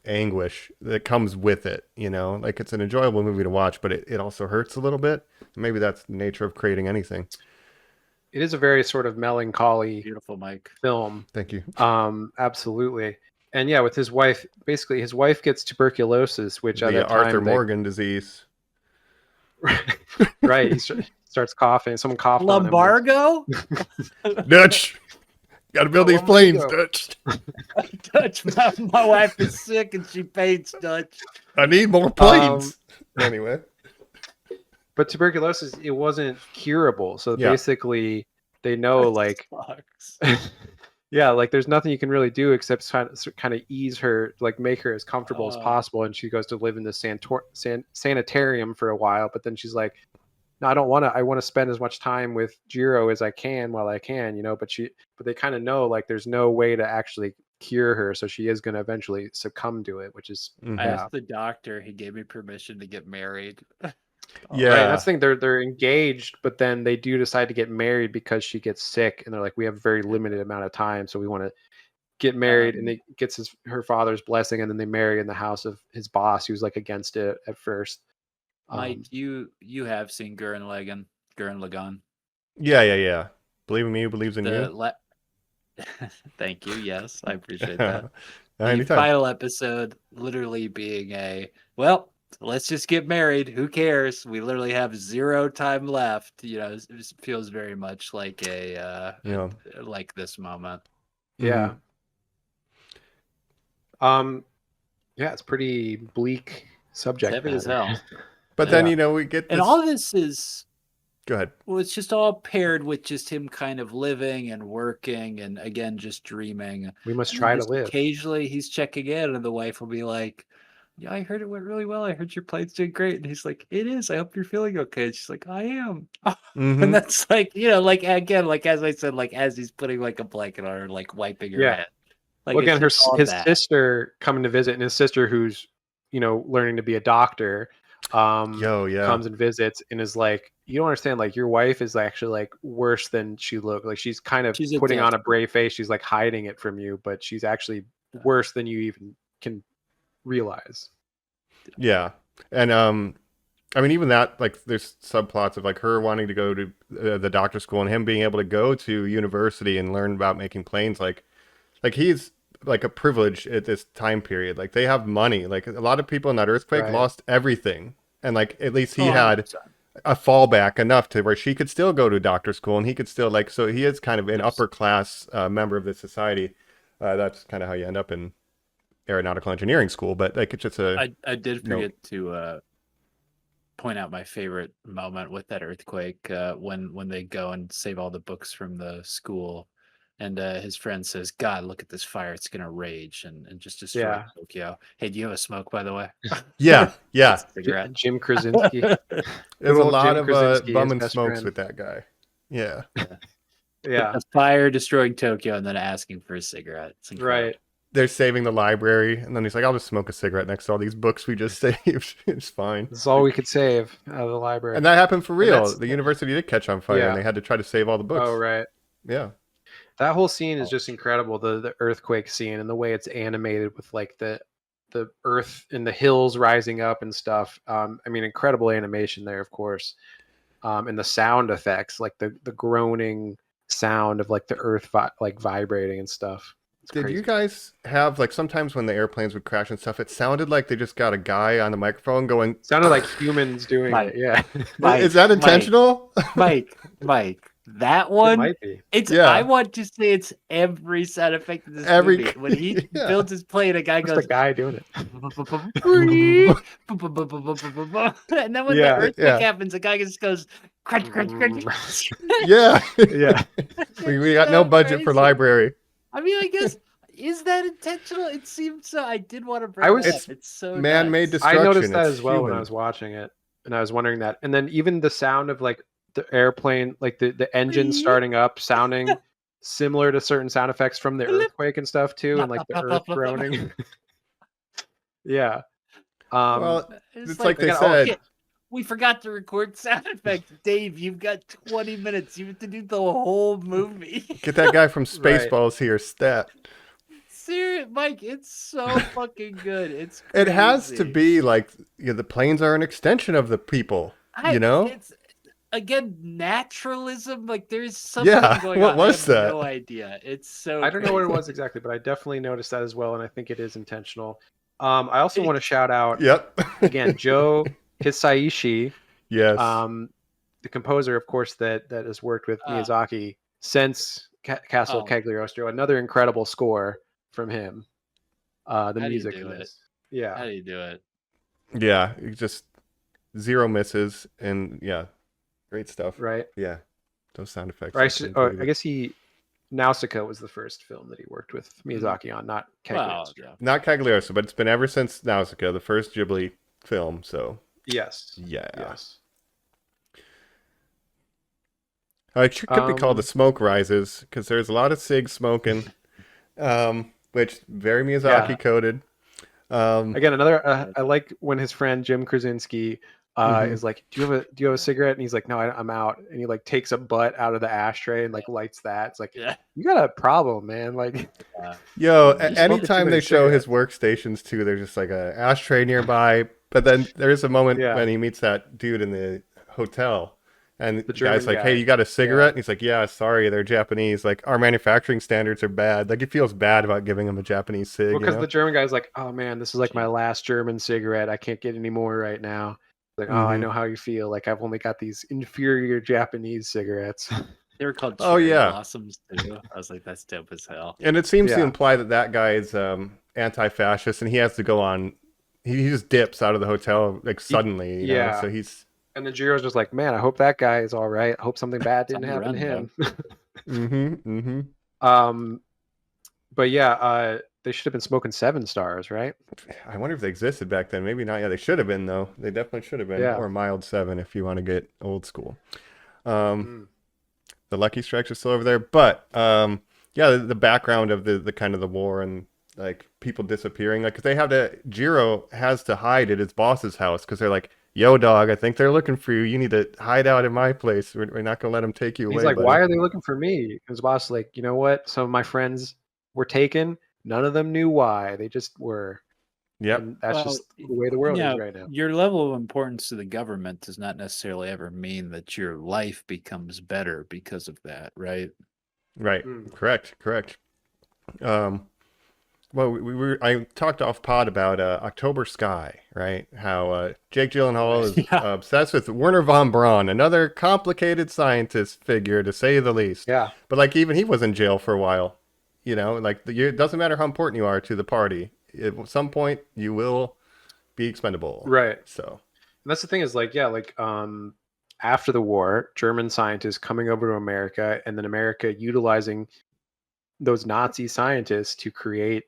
anguish that comes with it. Like, it's an enjoyable movie to watch, but it also hurts a little bit. Maybe that's the nature of creating anything. It is a very sort of melancholy Beautiful, Mike. film. Thank you. Absolutely. And yeah, with his wife, basically his wife gets tuberculosis, which at The that Arthur time Morgan disease. right, he starts coughing. Someone coughed on him. Lumbargo? Dutch! Gotta build these planes, Dutch. Dutch, my wife is sick and she paints, Dutch. I need more planes. Anyway. But tuberculosis, it wasn't curable. So Yeah. basically, they know That like, sucks. yeah, like there's nothing you can really do except kind of ease her, like make her as comfortable as possible. And she goes to live in the sanitarium for a while. But then she's like, no, I don't want to. I want to spend as much time with Jiro as I can while I can, you know. But they kind of know like there's no way to actually cure her, so she is going to eventually succumb to it, which is I asked the doctor. He gave me permission to get married. Yeah, right. That's the thing. They're engaged, but then they do decide to get married because she gets sick, and they're like, we have a very limited amount of time, so we want to get married. And it gets her father's blessing, and then they marry in the house of his boss, who's like against it at first. Mike, you have seen Gurren Lagann. Yeah. Believe in me who believes in you. Thank you. Yes, I appreciate that. The Anytime. final episode literally being well, let's just get married. Who cares? We literally have 0 time left. You know, it feels very much like like this moment. Yeah. Yeah, it's pretty bleak subject. Heavy as hell. But then, we get this... And all this is... Go ahead. Well, it's just all paired with just him kind of living and working and, again, just dreaming. We must try to live. Occasionally, he's checking in, and the wife will be like, yeah, I heard it went really well. I heard your plane's doing great. And he's like, it is. I hope you're feeling okay. And she's like, I am. And that's like, like, again, like, as I said, like, as he's putting like a blanket on her, like wiping her head. Like, well, again, his sister coming to visit, and his sister who's, learning to be a doctor, comes and visits and is like, you don't understand, like, your wife is actually like worse than she looked. Like, she's kind of putting on a brave face. She's like hiding it from you, but she's actually worse than you even can realize. Yeah. And I mean, even that, like, there's subplots of like her wanting to go to the doctor school and him being able to go to university and learn about making planes. Like he's like a privilege at this time period. Like, they have money. Like, a lot of people in that earthquake lost everything, and like at least he had a fallback enough to where she could still go to doctor school, and he could still, like, so he is kind of an upper class member of the society. That's kind of how you end up in aeronautical engineering school. But like, it's just I did forget to point out my favorite moment with that earthquake, when they go and save all the books from the school. And his friend says, God, look at this fire. It's going to rage and just destroy Tokyo. Hey, do you have a smoke, by the way? Yeah. Jim Krasinski. There's a lot of bumming smokes with that guy. Yeah. A fire destroying Tokyo and then asking for a cigarette. It's incredible. Right. They're saving the library. And then he's like, I'll just smoke a cigarette next to all these books we just saved. It's fine. It's all we could save out of the library. And that happened for real. The university did catch on fire and they had to try to save all the books. Oh, right. Yeah. That whole scene is just incredible. The earthquake scene and the way it's animated with like the earth and the hills rising up and stuff. I mean, incredible animation there, of course. And the sound effects, like the groaning sound of like the earth vibrating and stuff. Did you guys have, like, sometimes when the airplanes would crash and stuff, it sounded like they just got a guy on the microphone going... Sounded like humans doing it, yeah. Is that intentional? Mike, that one, it might be. It's. Yeah. I want to say it's every sound effect in this movie. When he builds his plane, a guy goes, the guy doing it. And then when the earthquake happens, a guy just goes, crunch, crunch, crunch. Yeah. We got no budget for library. I mean, I guess, is that intentional? It seems so. I did want to bring it up. It's so man-made destruction. I noticed that as well when I was watching it, and I was wondering that. And then even the sound of like the airplane, like the engine starting up, sounding similar to certain sound effects from the earthquake and stuff too, and like the earth groaning. Yeah. Well, it's like they said. We forgot to record sound effects. Dave, you've got 20 minutes. You have to do the whole movie. Get that guy from Spaceballs here, stat. Serious, Mike, it's so fucking good. It's crazy. It has to be like, the planes are an extension of the people, you know? again, naturalism. Like there's something Yeah, going what on. was I have that? no idea. It's so. I don't know what it crazy. was exactly, but I definitely noticed that as well, and I think it is intentional. I also want to It's- shout out Yep. again Joe Hisaishi, Yes. the composer, of course, that has worked with Uh, Miyazaki since Castle oh, Cagliostro. Another incredible score from him. The how do you music do in it? this, yeah, How do you do it? Yeah, just 0 misses and yeah, great stuff. right. Yeah, those sound effects. Or I couldn't believe I it. guess Nausicaa was the first film that he worked with Miyazaki on, not Well, Cagliostro. yeah. Not Cagliostro, but it's been ever since Nausicaa, the first Ghibli film. So Yes. yeah, Yes. it could be called The Smoke Rises because there's a lot of cig smoking, which very Miyazaki Yeah. coded. Again, another. I like when his friend Jim Krasinski Mhm. is like, "Do you have a cigarette?" And he's like, "No, I'm out." And he like takes a butt out of the ashtray and like lights that. It's like, Yeah. you got a problem, man. Like, Yo, You're smoking anytime many they show his cigarettes. workstations too, there's just like a ashtray nearby. But then there's a moment Yeah. when he meets that dude in the hotel, and the German guy's like, "Hey, guy. you got a cigarette?" Yeah. And he's like, "Yeah, sorry, they're Japanese. Like our manufacturing standards are bad." Like he feels bad about giving him a Japanese cig. Well, You because know? the German guy's like, "Oh man, this is like my last German cigarette. I can't get any more right now." Like, "Oh, I Mhm. know how you feel. Like I've only got these inferior Japanese cigarettes." They were called Oh, cherry yeah. blossoms too. I was like, that's dope as hell. And it seems to Yeah. imply that that guy is anti-fascist, and he has to go on. He just dips out of the hotel like suddenly. You know? yeah. So he's. And then Jiro's just like, "Man, I hope that guy is all right. I hope something bad didn't on the happen to run, him." Mm-hmm. Mm-hmm. But yeah, they should have been smoking 7 stars, right? I wonder if they existed back then. Maybe not. Yeah, they should have been though. They definitely should have been, Yeah. or a mild 7 if you want to get old school. The Lucky Strikes are still over there, but yeah, the background of the kind of the war and like people disappearing, like 'cause they have to. Jiro has to hide at his boss's house because they're like, "Yo, dog, I think they're looking for you. You need to hide out in my place. We're not gonna let them take you He's away." like, buddy." "Why are they looking for me?" And his boss is like, "You know what? Some of my friends were taken. None of them knew why. They just were." Yep. And that's Well, just the way the world yeah, is right now. your level of importance to the government does not necessarily ever mean that your life becomes better because of that, right? Right. Correct. Well, I talked off pod about October Sky, right? How Jake Gyllenhaal is Yeah. obsessed with Werner von Braun, another complicated scientist figure, to say the least. Yeah. But like even he was in jail for a while, you know. Like it doesn't matter how important you are to the party. At some point, you will be expendable. Right. So And that's the thing is like, yeah, like after the war, German scientists coming over to America, and then America utilizing those Nazi scientists to create,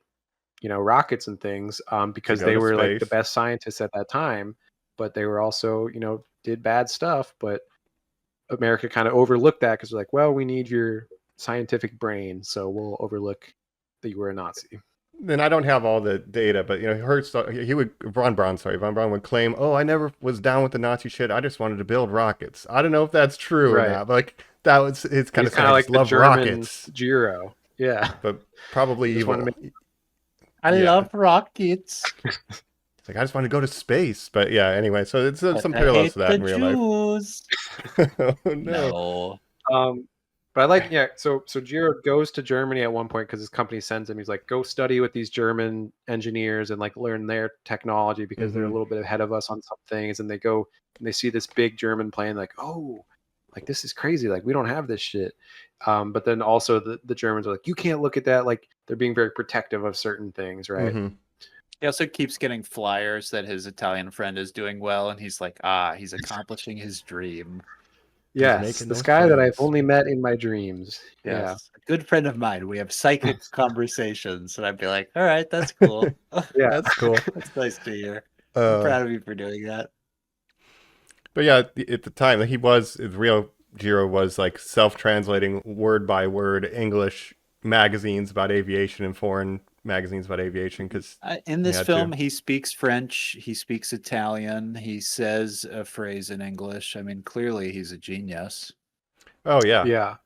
rockets and things, because go they to were like the space. best scientists at that time, but they were also, did bad stuff. But America kind of overlooked that because they're like, well, we need your scientific brain, so we'll overlook that you were a Nazi. Then I don't have all the data, but Von Braun would claim, "Oh, I never was down with the Nazi shit. I just wanted to build rockets." I don't know if that's true Right. or not, but like that was his kind He's of kind of like the love German rockets, Jiro. Yeah. but probably Just evil. wanted I Yeah. love rockets. It's like I just want to go to space, but yeah. Anyway, so it's some I parallels hate to that the in real life. Jews. Oh no. No. But I like, yeah. So Jiro goes to Germany at one point because his company sends him. He's like, go study with these German engineers and like learn their technology because they're a little bit ahead of us on some things. And they go and they see this big German plane, like, oh, like this is crazy. Like we don't have this shit. But then also the Germans are like, you can't look at that. Like they're being very protective of certain things, right? Mhm. He also keeps getting flyers that his Italian friend is doing well, and he's like, he's accomplishing his dream. Yes, making this those guy that I've friends. only met in my dreams. Yes. A good friend of mine. We have psychic conversations. And I'd be like, all right, that's cool. Yeah. That's cool. That's nice to hear. I'm proud of you for doing that. But yeah, at the time, the real Jiro was like self-translating word by word English magazines about aviation and foreign magazines about aviation because in this film, he speaks French, he speaks Italian, he says a phrase in English. I mean, clearly he's a genius. Oh yeah. Yeah.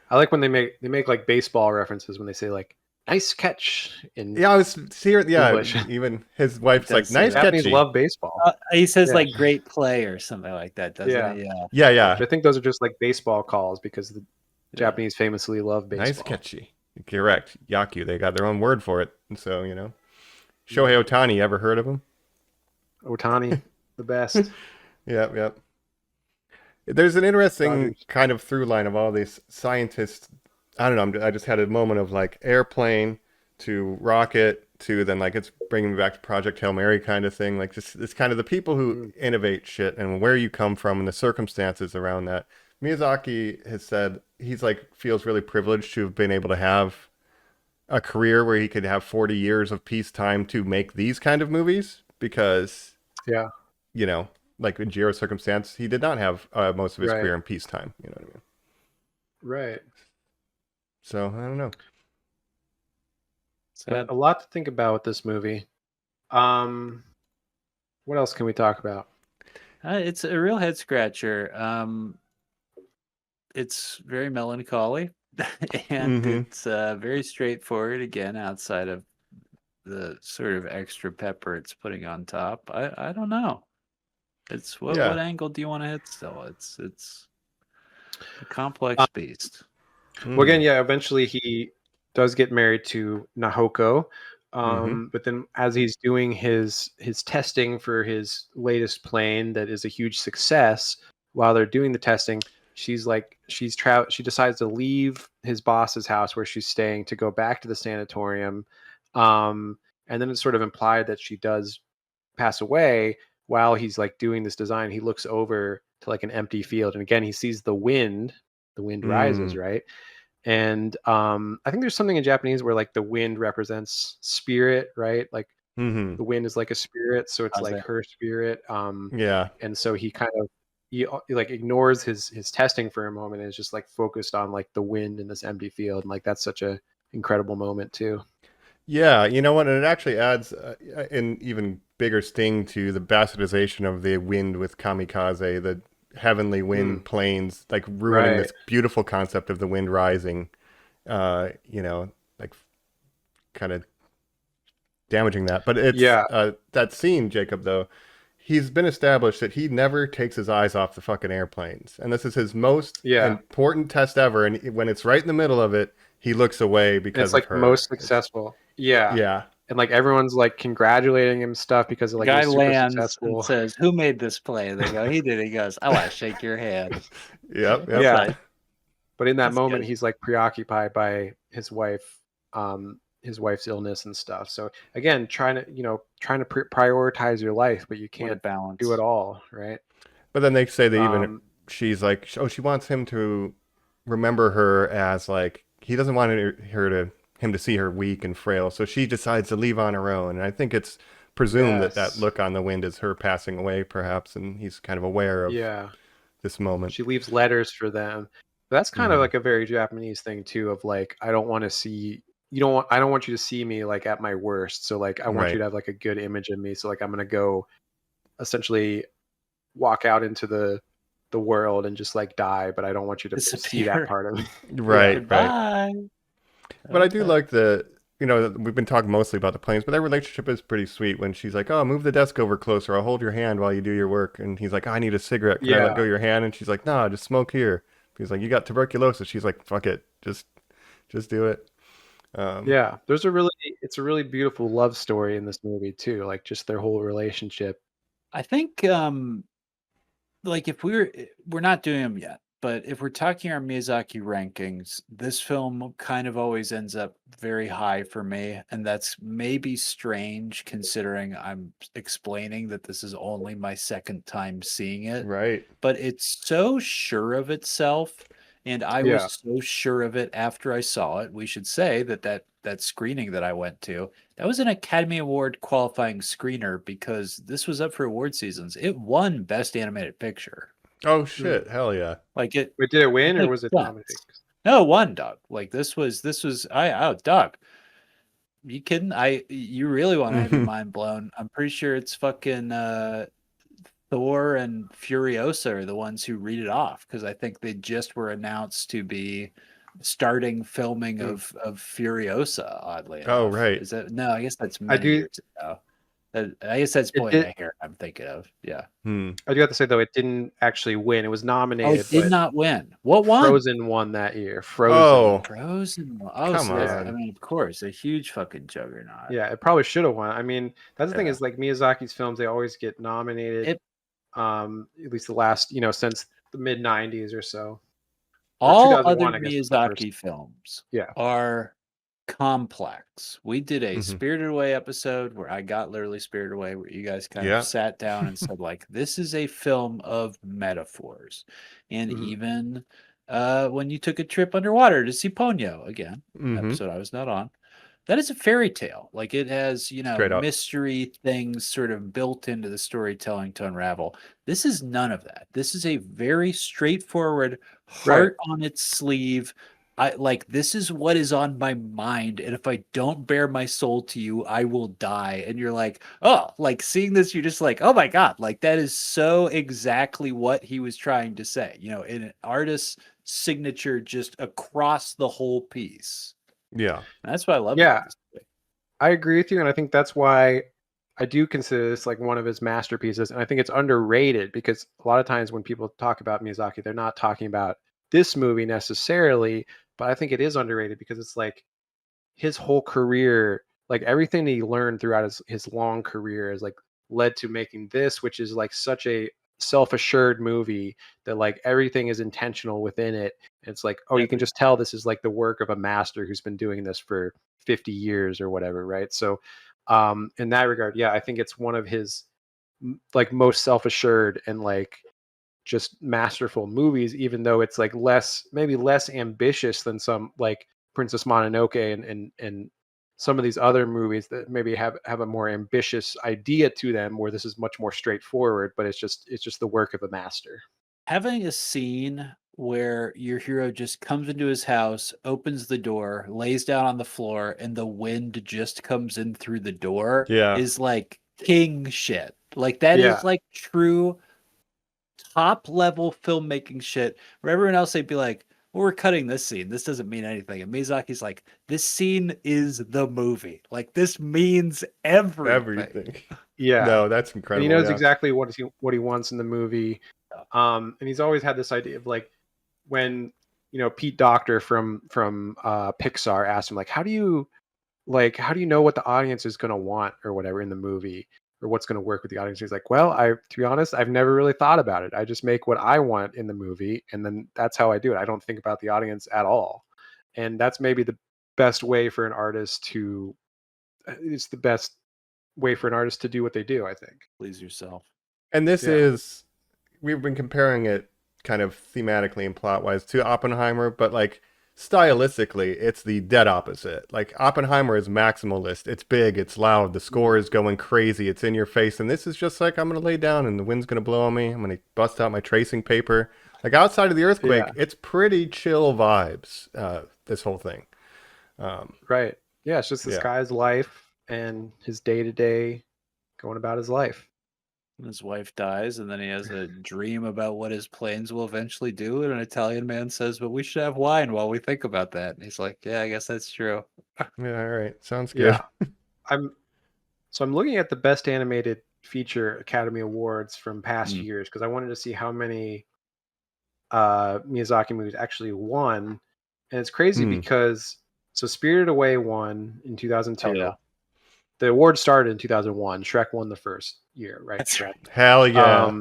I like when they make like baseball references when they say like nice catch in Yeah, I was here. Yeah, English. even his wife's does like, say nice that. Japanese catchy. love baseball. He says Yeah. like great play or something like that, doesn't Yeah. he? Yeah. Yeah, yeah. Which I think those are just like baseball calls because the Japanese famously love baseball. Nice catchy. Correct. Yaku. They got their own word for it. And so, Shohei Ohtani, ever heard of him? Otani, the best. Yep. There's an interesting Dodgers. kind of through line of all these scientists. I don't know. I just had a moment of like airplane to rocket to then like it's bringing me back to Project Hail Mary kind of thing. Like just it's kind of the people who innovate shit and where you come from and the circumstances around that. Miyazaki has said he's like feels really privileged to have been able to have a career where he could have 40 years of peacetime to make these kind of movies because Yeah. like in Jiro's circumstance, he did not have most of his Right. career in peacetime. You know what I mean? Right. So I don't know. But a lot to think about with this movie. What else can we talk about? It's a real head scratcher. It's very melancholy, and it's very straightforward. Again, outside of the sort of extra pepper it's putting on top. I don't know. It's what angle do you want to hit? Still, it's a complex beast. Well, again, yeah. Eventually, he does get married to Nahoko, but then as he's doing his testing for his latest plane, that is a huge success. While they're doing the testing, she decides to leave his boss's house where she's staying to go back to the sanatorium, and then it's sort of implied that she does pass away. While he's like doing this design, he looks over to like an empty field, and again he sees the wind rises, right? And I think there's something in Japanese where like the wind represents spirit, right? Like the wind is like a spirit, so it's like her spirit. And so he kind of he like ignores his testing for a moment and is just like focused on like the wind in this empty field, and like that's such a incredible moment too. Yeah, you know what? And it actually adds an even bigger sting to the bastardization of the wind with kamikaze, the heavenly wind planes, like ruining this beautiful concept of the wind rising, like kind of damaging that. But it's that scene, Jacob, though, he's been established that he never takes his eyes off the fucking airplanes. And this is his most important test ever. And when it's right in the middle of it, he looks away because it's like of her. Most successful. Yeah. And like everyone's like congratulating him stuff because like guy it was super lands successful. and says, "Who made this play?" They go, "He did." He goes, "I want to shake your hand." Yep. Yeah. But in that That's moment, good. he's like preoccupied by his wife's illness and stuff. So again, trying to prioritize your life, but you can't do it all, right? But then they say that even she's like, she wants him to remember her as like he doesn't want him to see her weak and frail. So she decides to leave on her own. And I think it's presumed that look on the wind is her passing away, perhaps, and he's kind of aware of this moment. She leaves letters for them. That's kind of like a very Japanese thing too, of like, I don't want you to see me like at my worst. So like I want you to have like a good image of me. So like I'm gonna go essentially walk out into the world and just like die, but I don't want you to see that part of me. Right. But I do like we've been talking mostly about the planes, but their relationship is pretty sweet when she's like, "Oh, move the desk over closer. I'll hold your hand while you do your work." And he's like, "I need a cigarette. Can I let go of your hand?" And she's like, "No, just smoke here." He's like, "You got tuberculosis." She's like, "Fuck it. Just do it." It's a really beautiful love story in this movie too. Like just their whole relationship. I think like if we're not doing them yet, but if we're talking our Miyazaki rankings, this film kind of always ends up very high for me, and that's maybe strange considering I'm explaining that this is only my second time seeing it. Right. But it's so sure of itself, and I was so sure of it after I saw it. We should say that screening that I went to, that was an Academy Award qualifying screener because this was up for award seasons. It won Best Animated Picture. Oh shit! Hell yeah! Like it. Wait, did it win or was it nominated? No, it won, Doug. Like this was Doug. You kidding? You really want to have your mind blown? I'm pretty sure it's fucking Thor and Furiosa are the ones who read it off because I think they just were announced to be starting filming of Furiosa. Oddly enough. Oh, right. Is that no? I guess that's I many do. years ago. I guess that's It Boy in did. the Hair. I'm thinking of I do have to say though, it didn't actually win. It was Oh, nominated, it did but not win. What won? Frozen won that year. Frozen. Oh, Frozen. Oh, come so that's, I on. mean, of course, a huge fucking juggernaut. Yeah, it probably should have won. I mean, that's the thing Yeah. is like Miyazaki's films, they always get nominated. It- At least the last, since the mid '90s or so. All 2001, other I guess, was the first. Miyazaki films Yeah. are complex. We did a Mhm. Spirited Away episode where I got literally Spirited Away, where you guys kind Yeah. of sat down and said, like, this is a film of metaphors. And Mhm. even when you took a trip underwater to see Ponyo, again, Mhm. episode I was not on, that is a fairy tale. Like, it has, Straight up. mystery things sort of built into the storytelling to unravel. This is none of that. This is a very straightforward, heart on its sleeve. This is what is on my mind, and if I don't bear my soul to you, I will die. And you're like, oh, like seeing this, you're just like, oh my god, like that is so exactly what he was trying to say. In an artist's signature, just across the whole piece. Yeah. And that's what I love. Yeah. About this movie. I agree with you, and I think that's why I do consider this like one of his masterpieces, and I think it's underrated because a lot of times when people talk about Miyazaki, they're not talking about this movie necessarily, but I think it is underrated because it's like his whole career, like everything that he learned throughout his long career is like led to making this, which is like such a self-assured movie that like everything is intentional within it. It's like, oh, you can just tell this is like the work of a master who's been doing this for 50 years or whatever, right? So in that regard, yeah, I think it's one of his like most self-assured and like just masterful movies, even though it's like maybe less ambitious than some like Princess Mononoke and some of these other movies that maybe have a more ambitious idea to them, where this is much more straightforward, but it's just the work of a master. Having a scene where your hero just comes into his house, opens the door, lays down on the floor, and the wind just comes in through the door is like king shit. Like that is like true top level filmmaking shit, where everyone else they'd be like, well, we're cutting this scene. This doesn't mean anything. And Miyazaki's like, this scene is the movie. Like this means everything. Yeah. No, that's incredible. And he knows exactly what he wants in the movie. And he's always had this idea of like when Pete Docter from Pixar asked him like, how do you know what the audience is going to want or whatever in the movie, or what's going to work with the audience? He's like, well, to be honest, I've never really thought about it. I just make what I want in the movie, and then that's how I do it. I don't think about the audience at all. And that's maybe the best way for an artist to it's the best way for an artist to do what they do, I think. Please yourself. And this is, we've been comparing it kind of thematically and plot wise to Oppenheimer, but like stylistically, it's the dead opposite. Like Oppenheimer is maximalist. It's big, it's loud, the score is going crazy, it's in your face. And this is just like, I'm going to lay down and the wind's going to blow on me. I'm going to bust out my tracing paper. Like outside of the earthquake, it's pretty chill vibes, this whole thing. Right. Yeah, it's just this guy's life and his day-to-day going about his life. His wife dies, and then he has a dream about what his planes will eventually do. And an Italian man says, "But we should have wine while we think about that." And he's like, "Yeah, I guess that's true." Yeah, all right, sounds good. Yeah, I'm looking at the Best Animated Feature Academy Awards from past years because I wanted to see how many Miyazaki movies actually won, and it's crazy because Spirited Away won in 2002. Yeah. The award started in 2001. Shrek won the first year, right? That's right. Hell yeah.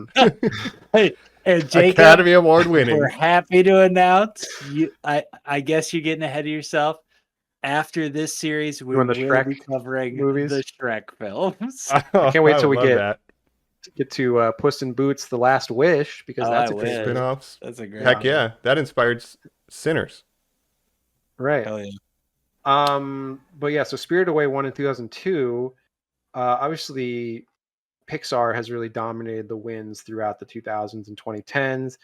Hey, Jacob, Academy Award winning. We're happy to announce I guess you're getting ahead of yourself. After this series, we will be covering movies? the Shrek films. I can't wait till we get to Puss in Boots: The Last Wish, because that's a great spin-offs. That's a great Heck yeah, that inspired Sinners. Right. Hell yeah. But yeah, so Spirited Away won in 2002. Obviously, Pixar has really dominated the wins throughout the 2000s and 2010s,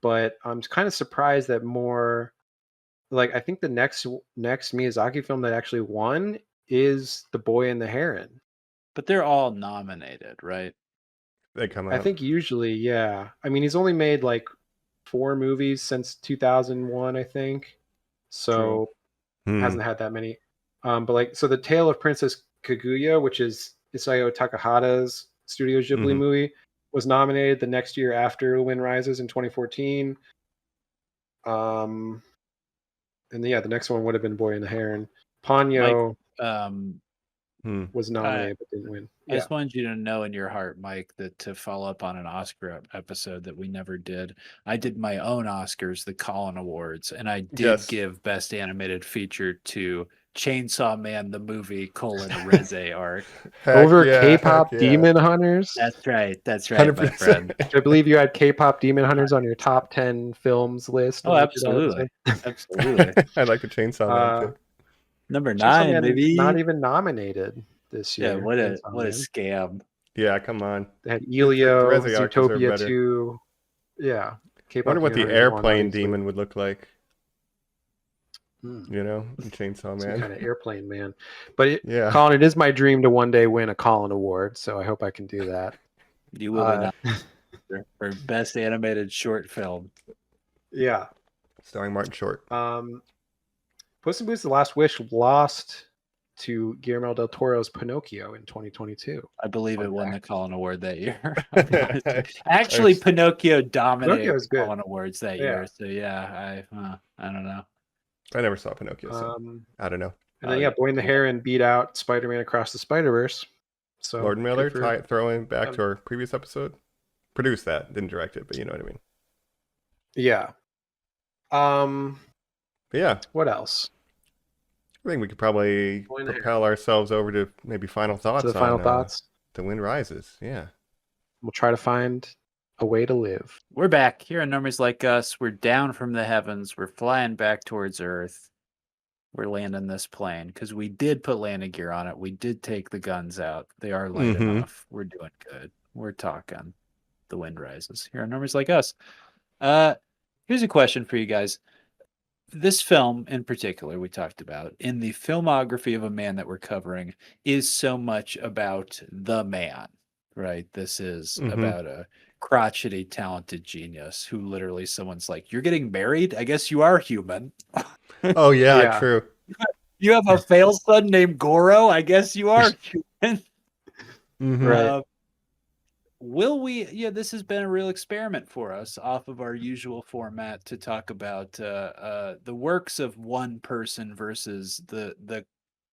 but I'm kind of surprised that more, like, I think the next Miyazaki film that actually won is The Boy and the Heron. But they're all nominated, right? They come out. I think usually, yeah. I mean, he's only made like 4 movies since 2001, I think. so Hmm. hasn't had that many. But like, so the Tale of Princess Kaguya, which is Isao Takahata's Studio Ghibli movie, was nominated the next year after The Wind Rises in 2014. And yeah, the next one would have been Boy and the Heron. Ponyo was nominated but didn't win. I just wanted you to know in your heart, Mike, that to follow up on an Oscar episode that we never did, I did my own Oscars, the Colin Awards, and I did give Best Animated Feature to Chainsaw Man, the movie, Reze arc. Over K-pop Demon Hunters? That's right, my friend. I believe you had K-pop Demon Hunters on your top 10 films list. Oh, absolutely. Absolutely. I like the Chainsaw Man too. Number Chainsaw 9, Man maybe. Not even nominated this year. Yeah, what a scam. Yeah, come on. They had Elio, The Reze arc deserved Zootopia better. 2. Yeah. I wonder what the airplane demon would look like. You know, Chainsaw Man. Some kind of airplane man. But yeah, Colin, it is my dream to one day win a Colin Award, so I hope I can do that. You will not for Best Animated Short Film. Yeah. Starring Martin Short. Puss in Boots: The Last Wish lost to Guillermo del Toro's Pinocchio in 2022. I believe it won the Colin Award that year. Actually, Pinocchio dominated Colin Awards that year. So yeah, I don't know. I never saw Pinocchio, so I don't know. And then Boy and the Heron beat out Spider-Man Across the Spider-Verse. So Lord Miller, throwing back to our previous episode, produced that, didn't direct it, but you know what I mean. Yeah. But yeah. What else? I think we could probably propel ourselves over to maybe final thoughts. To the final thoughts. The Wind Rises. Yeah. We'll try to find a way to live. We're back here on Normies Like Us. We're down from the heavens. We're flying back towards Earth. We're landing this plane because we did put landing gear on it. We did take the guns out. They are light enough. We're doing good. We're talking The Wind Rises here on Normies Like Us. Here's a question for you guys. This film in particular we talked about in the filmography of a man that we're covering is so much about the man, right? This is about a crotchety, talented genius who literally someone's like, you're getting married? I guess you are human. Oh, yeah, true. You have a fail son named Goro? I guess you are human. Right. Will we? Yeah, this has been a real experiment for us off of our usual format to talk about the works of one person versus the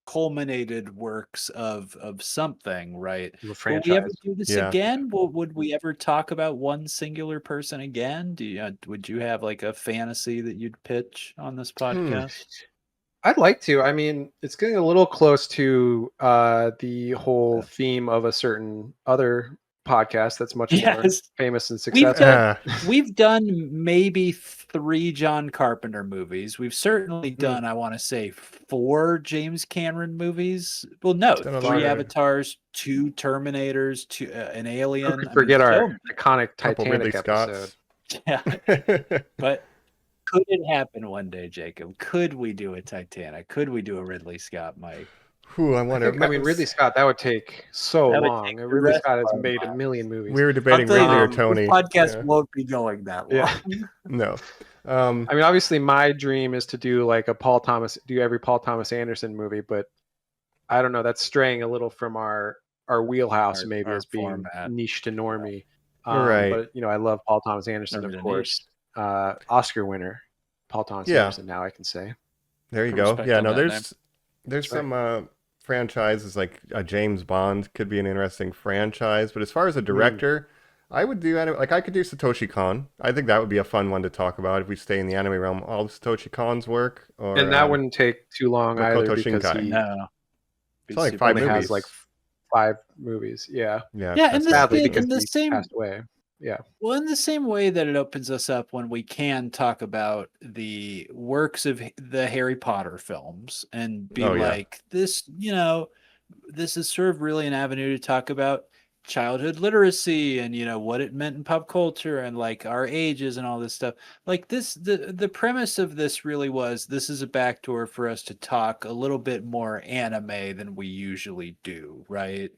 culminated works of something, right? Will we ever do this again? Would we ever talk about one singular person again? Would you have like a fantasy that you'd pitch on this podcast? I'd like to. I mean, it's getting a little close to the whole theme of a certain other podcast that's much more famous and successful. We've done maybe 3 John Carpenter movies. We've certainly done, I want to say, 4 James Cameron movies. Well, no, 3 Avatars, 2 Terminators, 2 an Alien. Who could forget our iconic Titanic episode? Yeah, but could it happen one day, Jacob? Could we do a Titanic? Could we do a Ridley Scott, Mike? I wonder. I mean, Ridley Scott, that would take so long. Ridley Scott has made a million movies. We were debating earlier, Tony. This podcast won't be going that long. No. I mean, obviously, my dream is to do like a every Paul Thomas Anderson movie, but I don't know. That's straying a little from our wheelhouse, maybe as being format. Niche to normie. Right. But I love Paul Thomas Anderson, of course. Oscar winner, Paul Thomas Anderson. Now I can say. There you go. Yeah. No, there's some franchises like a James Bond could be an interesting franchise, but as far as a director, I would do I could do Satoshi Kon. I think that would be a fun one to talk about if we stay in the anime realm. All of Satoshi Kon's work, and that wouldn't take too long either because it's only like 5 movies. Has like 5 movies. Yeah. And sadly because the he passed away. Yeah. Well, in the same way that it opens us up when we can talk about the works of the Harry Potter films and be this, this is sort of really an avenue to talk about childhood literacy and, what it meant in pop culture and like our ages and all this stuff. Like this, the premise of this really was this is a backdoor for us to talk a little bit more anime than we usually do, right?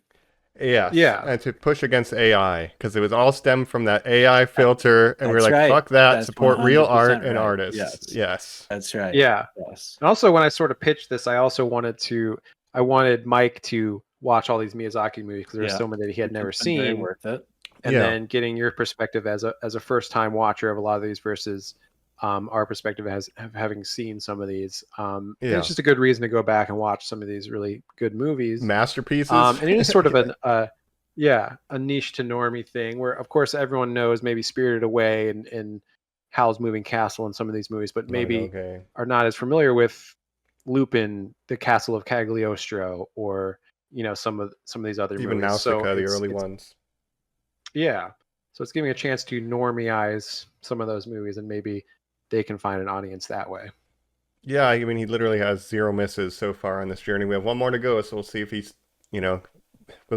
Yes. Yeah. And to push against AI, because it was all stemmed from that AI filter, and we were That's like, right. fuck that, That's support real 100% art and right. artists. Yes. That's right. Yeah. Yes. And also, when I sort of pitched this, I wanted Mike to watch all these Miyazaki movies because there were so many that he had never It's been very seen, worth it. and then getting your perspective as a first time watcher of a lot of these versus our perspective as having seen some of these. And it's just a good reason to go back and watch some of these really good movies, Masterpieces. and it is sort of a niche to normie thing where, of course, everyone knows maybe Spirited Away and Howl's Moving Castle and some of these movies, but maybe are not as familiar with Lupin, The Castle of Cagliostro, or some of these other even movies. Nausicaa, the early ones. Yeah, so it's giving a chance to normieize some of those movies, and maybe they can find an audience that way. Yeah, I mean, he literally has 0 misses so far on this journey. We have 1 more to go, so we'll see if he's, we'll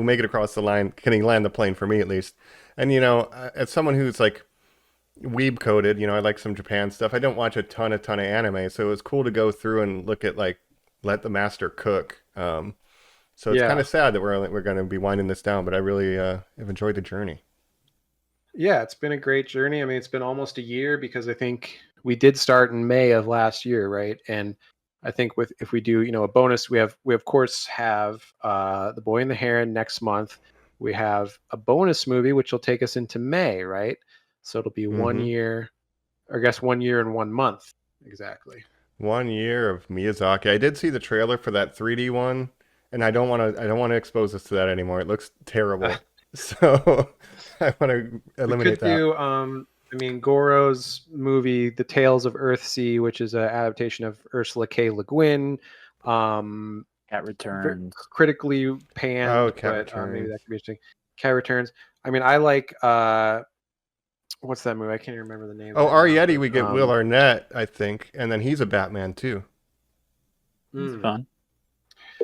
make it across the line. Can he land the plane for me at least? And as someone who's like weeb coded, I like some Japan stuff. I don't watch a ton of anime, so it was cool to go through and look at like Let the Master Cook. So it's kind of sad that we're going to be winding this down, but I really have enjoyed the journey. Yeah, it's been a great journey. I mean, it's been almost a year because I think we did start in May of last year, right? And I think if we do, a bonus, we of course have The Boy and the Heron next month. We have a bonus movie which will take us into May, right? So it'll be 1 year, or I guess 1 year and 1 month exactly. 1 year of Miyazaki. I did see the trailer for that 3D one, and I don't want to expose us to that anymore. It looks terrible. So I want to eliminate that. Goro's movie, The Tales of Earthsea, which is an adaptation of Ursula K. Le Guin. Cat Returns. Critically panned. Oh, Cat but Returns. Maybe that could be interesting. Cat Returns. I mean, I like... what's that movie? I can't even remember the name. Oh, Arrietty, we get Will Arnett, I think. And then he's a Batman, too. That's fun.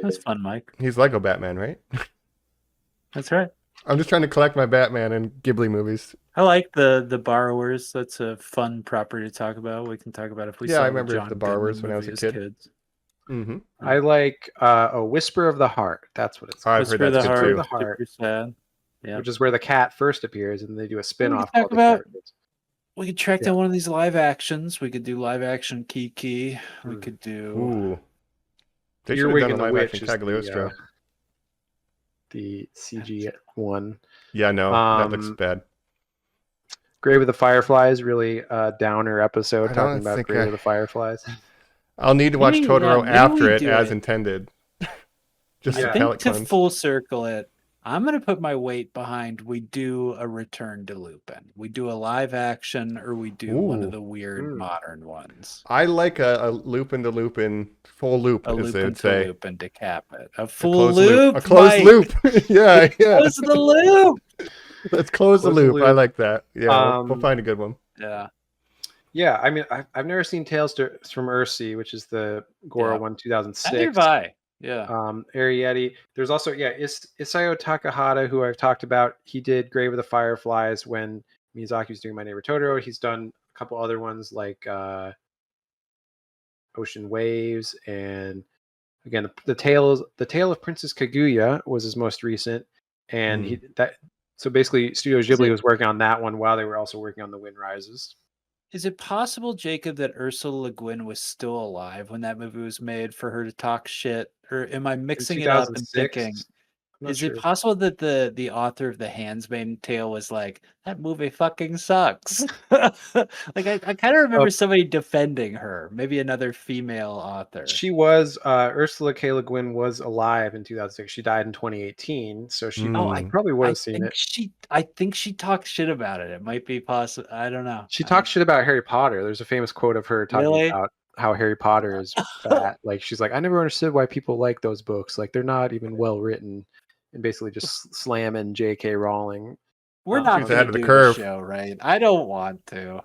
That's fun, Mike. He's Lego Batman, right? That's right. I'm just trying to collect my Batman and Ghibli movies. I like the Borrowers. That's a fun property to talk about. We can talk about if we saw I remember John the Borrowers Goodman when I was a movie as kid. kids. Mm-hmm. I like A Whisper of the Heart. That's what it's called. I've heard that's good too. Super sad. Yeah. Which is where the cat first appears, and they do a spin-off We called could The talk Characters. We could track down one of these live actions. We could do live action Kiki. We could do. Ooh. They should Earwig have and done a the live Witch action is Cagliostro. the CG one. Yeah, no, that looks bad. Grave of the Fireflies, really downer episode talking about Grave of the Fireflies. I'll need to watch Totoro after it as intended. Just I think to full circle it, I'm going to put my weight behind we do a Return to Lupin. We do a live action, or we do one of the weird modern ones. I like a Lupin to Lupin full loop, a as Lupin they would to say. Lupin to cap it. A full loop. A closed loop. Yeah. Close the loop. Let's close the loop. I like that. Yeah, we'll find a good one. Yeah. Yeah, I mean, I've never seen Tales from Earthsea, which is the Goro one, 2006. Neither have I. Yeah. Arrietty. There's also Isao Takahata, who I've talked about. He did Grave of the Fireflies when Miyazaki was doing My Neighbor Totoro. He's done a couple other ones like Ocean Waves, and again the Tale of Princess Kaguya was his most recent, and so basically Studio Ghibli was working on that one while they were also working on The Wind Rises. Is it possible, Jacob, that Ursula Le Guin was still alive when that movie was made for her to talk shit? Or am I mixing it up and thinking? Is it possible that the author of The Handmaid's Tale was like, that movie fucking sucks? Like I kind of remember somebody defending her, maybe another female author. She was Ursula K. Le Guin was alive in 2006. She died in 2018, so she probably would have seen it. I think she talked shit about it. It might be possible. I don't know. She talked shit about Harry Potter. There's a famous quote of her talking about how Harry Potter is fat. Like she's like, I never understood why people like those books. Like they're not even well written. And basically just slamming J.K. Rowling. We're not going to do the show, right? I don't want to.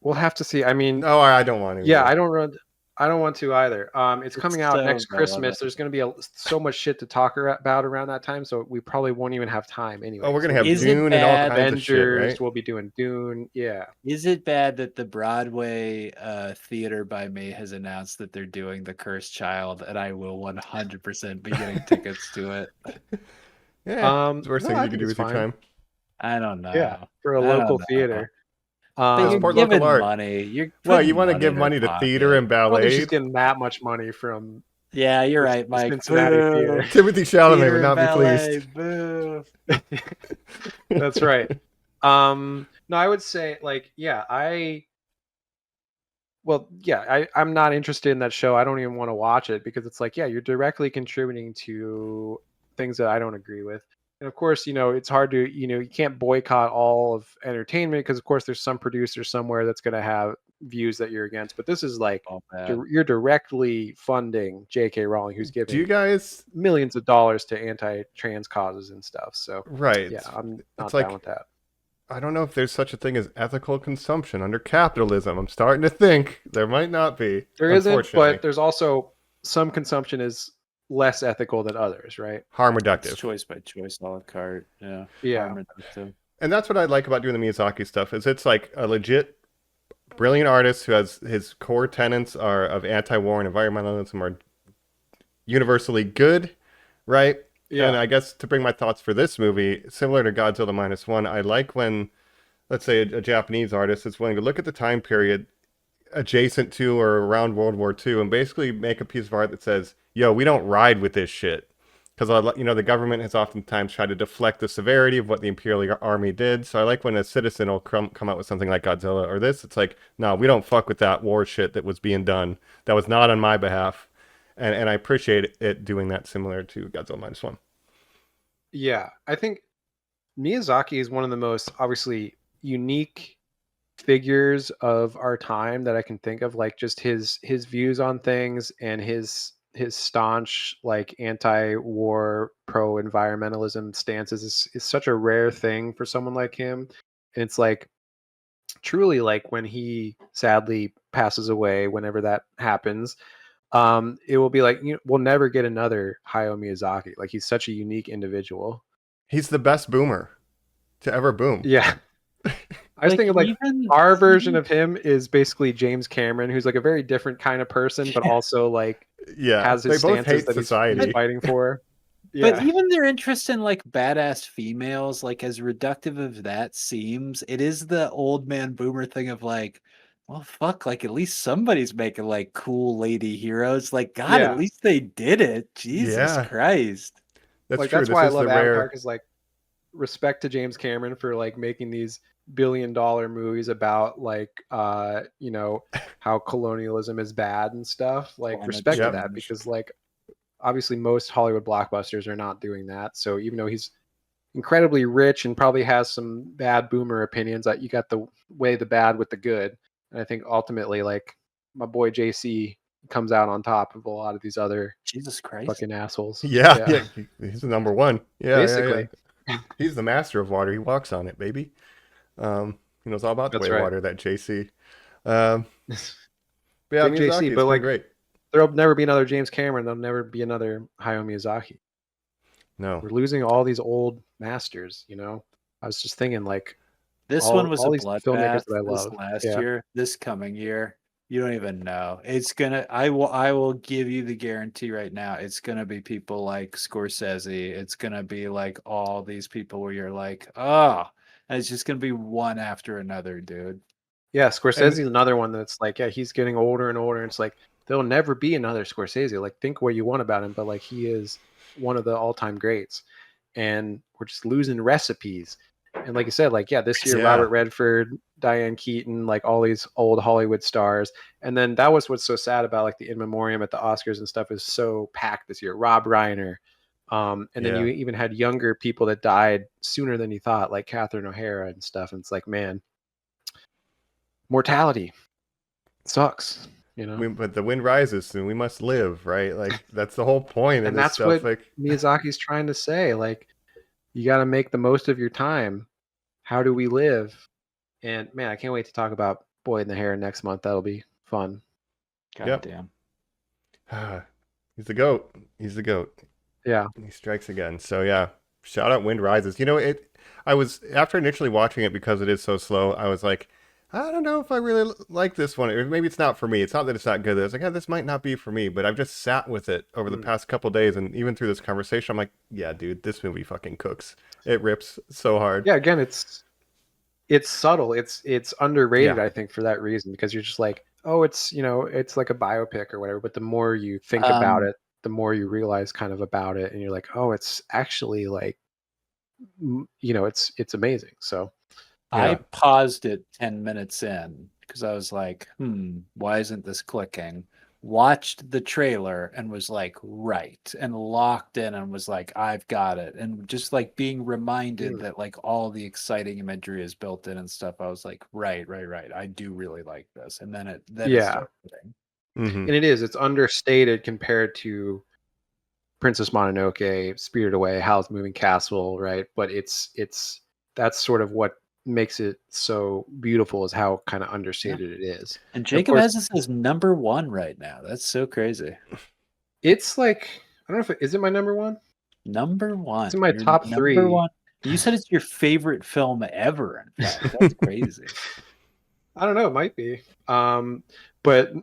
We'll have to see. I mean, no, I don't want to. Yeah, I don't run. I don't want to either. It's coming out so next Christmas. relevant. There's going to be so much shit to talk about around that time, so we probably won't even have time anyway. Oh, we're gonna So have Is it Dune and all bad? kinds of shit, Avengers. right? We'll be doing Dune. Yeah. Is it bad that the Broadway Theater by Me has announced that they're doing The Cursed Child, and I will 100% be getting tickets to it? Yeah, it's the worst No, thing I you could think do it's with your fine. time. I don't know. Yeah, for a I don't local know. theater. But Yeah, you're support giving local art. money. You're Well, putting you want to money give in money their to theater pocket. and I don't think ballet. she's getting that much money from Yeah, you're the right, Mike. Cincinnati Boo. Theater. Timothy Chalamet Theater would not be ballet, pleased. boo. That's right. No, I would say I'm not interested in that show. I don't even want to watch it because it's like, yeah, you're directly contributing to things that I don't agree with. And of course, it's hard to, you can't boycott all of entertainment because of course there's some producer somewhere that's going to have views that you're against. But this is like All bad. you're directly funding J.K. Rowling, who's Do you giving guys? millions of dollars to anti-trans causes and stuff. So Right. yeah, I'm not It's like, down with that. I don't know if there's such a thing as ethical consumption under capitalism. I'm starting to think there might not be. There isn't, unfortunately. but there's also some consumption is less ethical than others, right? harm It's reductive. choice by choice, a la carte. Yeah. Yeah. Harm reductive. And that's what I like about doing the Miyazaki stuff is it's like a legit brilliant artist who has his core tenets are of anti-war and environmentalism are universally good, right? Yeah. And I guess to bring my thoughts for this movie, similar to Godzilla -1, I like when, let's say, a Japanese artist is willing to look at the time period adjacent to or around World War II and basically make a piece of art that says, yo, we don't ride with this shit. Because, the government has oftentimes tried to deflect the severity of what the Imperial Army did. So I like when a citizen will come out with something like Godzilla or this. It's like, no, we don't fuck with that war shit that was being done. That was not on my behalf. And I appreciate it doing that similar to Godzilla -1. Yeah. I think Miyazaki is one of the most obviously unique figures of our time that I can think of, like just his views on things and his staunch like anti-war pro-environmentalism stances is such a rare thing for someone like him. And it's like truly like when he sadly passes away, whenever that happens, it will be like, we'll never get another Hayao Miyazaki. Like he's such a unique individual. He's the best boomer to ever boom. Yeah. I was thinking like our version of him is basically James Cameron, who's like a very different kind of person, but also like has his they both stances hate that society. he's fighting for. Yeah. But even their interest in like badass females, like as reductive of that seems, it is the old man boomer thing of like, well, fuck, like at least somebody's making like cool lady heroes. Like, God, Yeah. at least they did it. Jesus Yeah. Christ. That's like true. that's This why I is love the Avatar, rare. because like respect to James Cameron for like making these billion-dollar movies about like how colonialism is bad and stuff. Like Climate respect to Yep. that, because like obviously most Hollywood blockbusters are not doing that. So even though he's incredibly rich and probably has some bad boomer opinions, that you got the weigh the bad with the good. And I think ultimately like my boy JC comes out on top of a lot of these other Jesus Christ. fucking assholes. Yeah. He's the number one. Yeah, Basically. yeah. He's the master of water. He walks on it, baby. He knows all about the That's way of right. water. That JC. But yeah, Big Miyazaki, JC, it's but been like great. there'll never be another James Cameron. There'll never be another Hayao Miyazaki. No, We're losing all these old masters. I was just thinking like This all- one was all a these filmmakers bloodbath that I this love. last Yeah. year, this coming year. You don't even know. It's gonna I will give you the guarantee right now. It's gonna be people like Scorsese. It's gonna be like all these people where you're like, oh, and it's just gonna be one after another, dude. Yeah, Scorsese's another one that's like, yeah, he's getting older and older. And it's like there'll never be another Scorsese. Like think what you want about him, but like he is one of the all-time greats. And we're just losing recipes. And like you said, like, yeah, this year, Yeah. Robert Redford, Diane Keaton, like all these old Hollywood stars. And then that was what's so sad about like the In Memoriam at the Oscars and stuff is so packed this year. Rob Reiner. And then you even had younger people that died sooner than you thought, like Catherine O'Hara and stuff. And it's like, man, mortality sucks, but the wind rises and we must live, right? Like that's the whole point of and this that's stuff. what Like Miyazaki's trying to say. Like, you got to make the most of your time. How do we live? And man, I can't wait to talk about Boy in the Hair next month. That'll be fun. God Yep. damn. He's the GOAT. He's the GOAT. Yeah. He strikes again. So yeah, shout out Wind Rises. You know, I was after initially watching it because it is so slow. I was like, I don't know if I really like this one. Or maybe it's not for me. It's not that it's not good. I was like, this might not be for me. But I've just sat with it over the past couple days, and even through this conversation, I'm like, yeah, dude, this movie fucking cooks. It rips so hard. Yeah. Again, it's subtle. It's underrated, Yeah. I think, for that reason, because you're just like, oh, it's it's like a biopic or whatever. But the more you think about it, the more you realize kind of about it, and you're like, oh, it's actually like, it's amazing. So I paused it 10 minutes in because I was like, why isn't this clicking? Watched the trailer and was like, right, and locked in and was like, I've got it. And just like being reminded that like all the exciting imagery is built in and stuff. I was like, right. I do really like this. And then it started hitting. Mm-hmm. And it's understated compared to Princess Mononoke, Spirited Away, Howl's Moving Castle, right? But that's sort of what makes it so beautiful, is how kind of understated it is. And Jacob has this as number 1 right now. That's so crazy. It's like, I don't know is it my number 1? Number 1. It's in my top 3. Number 1. You said it's your favorite film ever. In fact, that's crazy. I don't know. It might be. But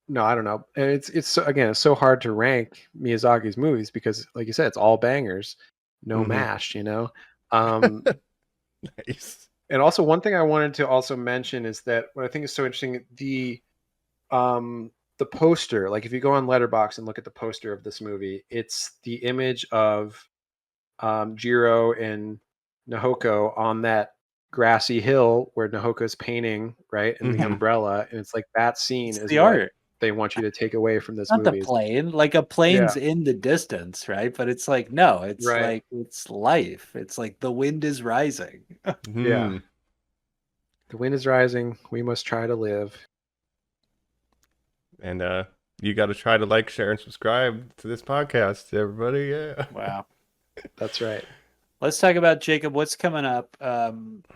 no, I don't know. And it's so hard to rank Miyazaki's movies because, like you said, it's all bangers, no mash. Nice. And also, one thing I wanted to also mention is that what I think is so interesting, the poster. Like, if you go on Letterboxd and look at the poster of this movie, it's the image of Jiro and Nahoko on that grassy hill where Nahoko's painting, right, and the umbrella, and it's like that scene is the what art they want you to take away from this not movie. The plane, like a plane's in the distance, right? But it's like, no, it's like, it's life. It's like the wind is rising. Yeah. The wind is rising. We must try to live. And you got to try to like, share, and subscribe to this podcast, everybody. Yeah. Wow. That's right. Let's talk about, Jacob, what's coming up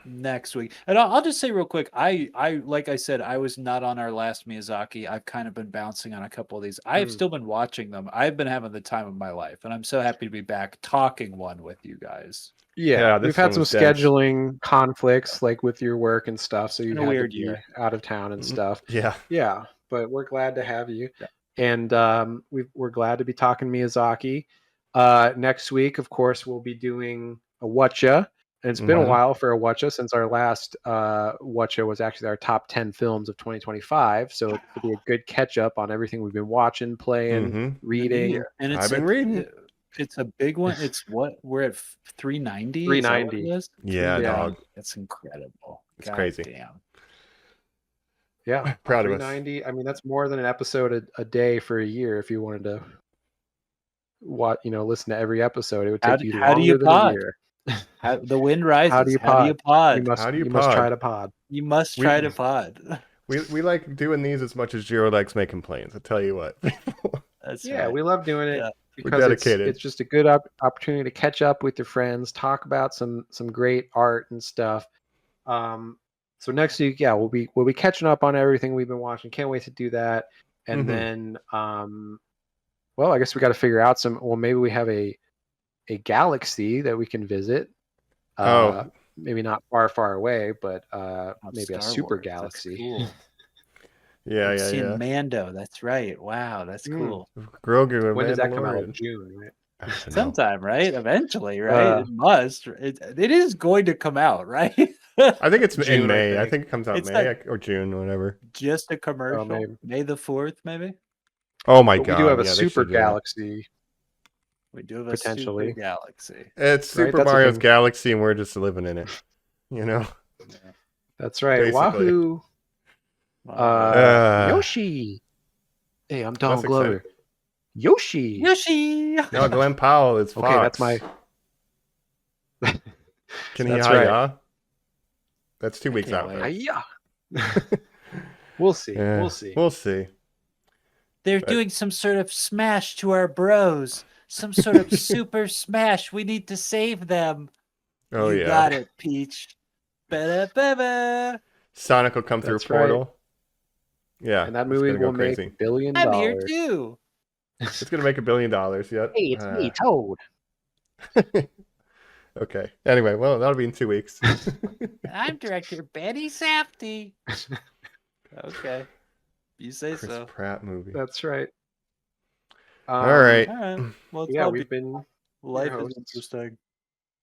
next week. And I'll just say real quick, I like I said, I was not on our last Miyazaki. I've kind of been bouncing on a couple of these. I've still been watching them. I've been having the time of my life, and I'm so happy to be back talking one with you guys. Yeah, we've had some scheduling conflicts, like with your work and stuff, so you had to be out of town and stuff. Yeah, but we're glad to have you. Yeah. And we're glad to be talking Miyazaki. Next week, of course, we'll be doing a Whatcha. And it's been a while for a Whatcha since our last Whatcha was actually our top 10 films of 2025. So it'll be a good catch up on everything we've been watching, playing, reading. And I've been reading. It's a big one. It's we're at 390. 390. Yeah, dog. That's incredible. It's crazy. Damn. Yeah, proud of us. 390. I mean, that's more than an episode a day for a year. If you wanted to listen to every episode, it would take you longer than a year. The wind rises. How do you pod? You must try to pod. You must try to pod. We like doing these as much as Jiro likes making planes. I'll tell you what. Right. We love doing it. Yeah. Because it's just a good opportunity to catch up with your friends, talk about some great art and stuff. So next week, we'll be catching up on everything we've been watching. Can't wait to do that. And then, I guess we got to figure out maybe we have a galaxy that we can visit. Maybe not far away, but maybe a super galaxy. Cool. Yeah. Seeing Mando. That's right. Wow, that's cool. Grogu. When does that come out? In June, right? Sometime, right? Eventually, right? It must. It is going to come out, right? I think it's in May. I think it comes out May or June, whatever. Just a commercial. May the 4th, maybe. Oh my god! We do have a super galaxy. We do have potentially a super galaxy. It's Super Mario's Galaxy, and we're just living in it. That's right. Basically. Wahoo! Yoshi. Hey, I'm Donald Glover. Exciting. Yoshi. No, Glenn Powell is Fox. Okay, that's my. Can he? That's right. Yeah. That's 2 weeks out. Yeah. We'll see. Yeah. We'll see. They're doing some sort of smash to our bros. Some sort of super smash. We need to save them. Oh, you got it, Peach. Sonic will come through a portal. Yeah, And that it's movie gonna go will make crazy. $1 billion. I'm here too. It's gonna make $1 billion. Yep. Hey, it's me, Toad. Okay. Anyway, well, that'll be in 2 weeks. I'm director Betty Safdie. Okay. You say Chris so. Pratt movie. That's right. All right. All right. Well, it's Yeah, all we've been. life your is hosts. interesting.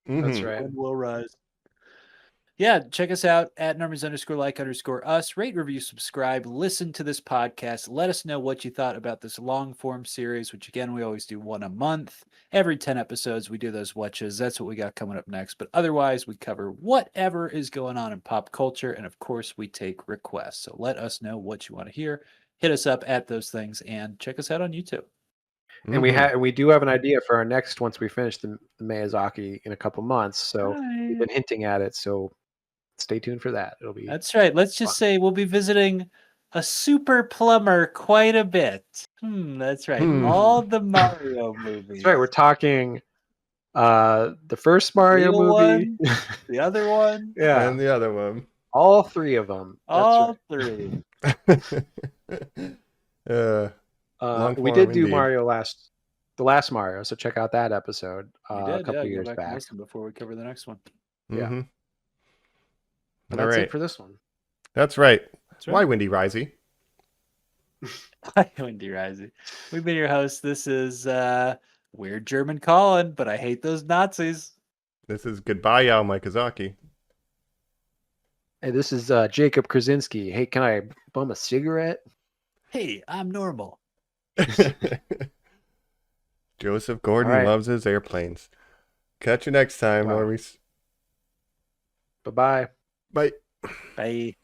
That's Mhm. right. Sun will rise. Yeah, check us out at Normies_like_us. Rate, review, subscribe, listen to this podcast. Let us know what you thought about this long form series, which again, we always do one a month. Every 10 episodes, we do those watches. That's what we got coming up next. But otherwise, we cover whatever is going on in pop culture. And of course, we take requests. So let us know what you want to hear. Hit us up at those things and check us out on YouTube. And we do have an idea for our next once we finish the Miyazaki in a couple months. So we've been hinting at it. So stay tuned for that. It'll be That's right. Let's just say we'll be visiting a super plumber quite a bit. That's right. All the Mario movies. That's right. We're talking the first Mario Real movie, one, the other one, yeah, And the other one. all three of them. all three. We did do Mario the last Mario, so check out that episode We a did, couple go years back. back. And listen before we cover the next one. Yeah. Mhm. But All that's right. it for this one. That's right. That's right. Why Windy Risey? Hi, Wendy Risey. We've been your hosts. This is Weird German Colin, but I hate those Nazis. This is Goodbye Hayao Miyazaki. Hey, this is Jacob Krasinski. Hey, can I bum a cigarette? Hey, I'm normal. Joseph Gordon All right. loves his airplanes. Catch you next time, Wow. Normies. Bye-bye. Bye. Bye.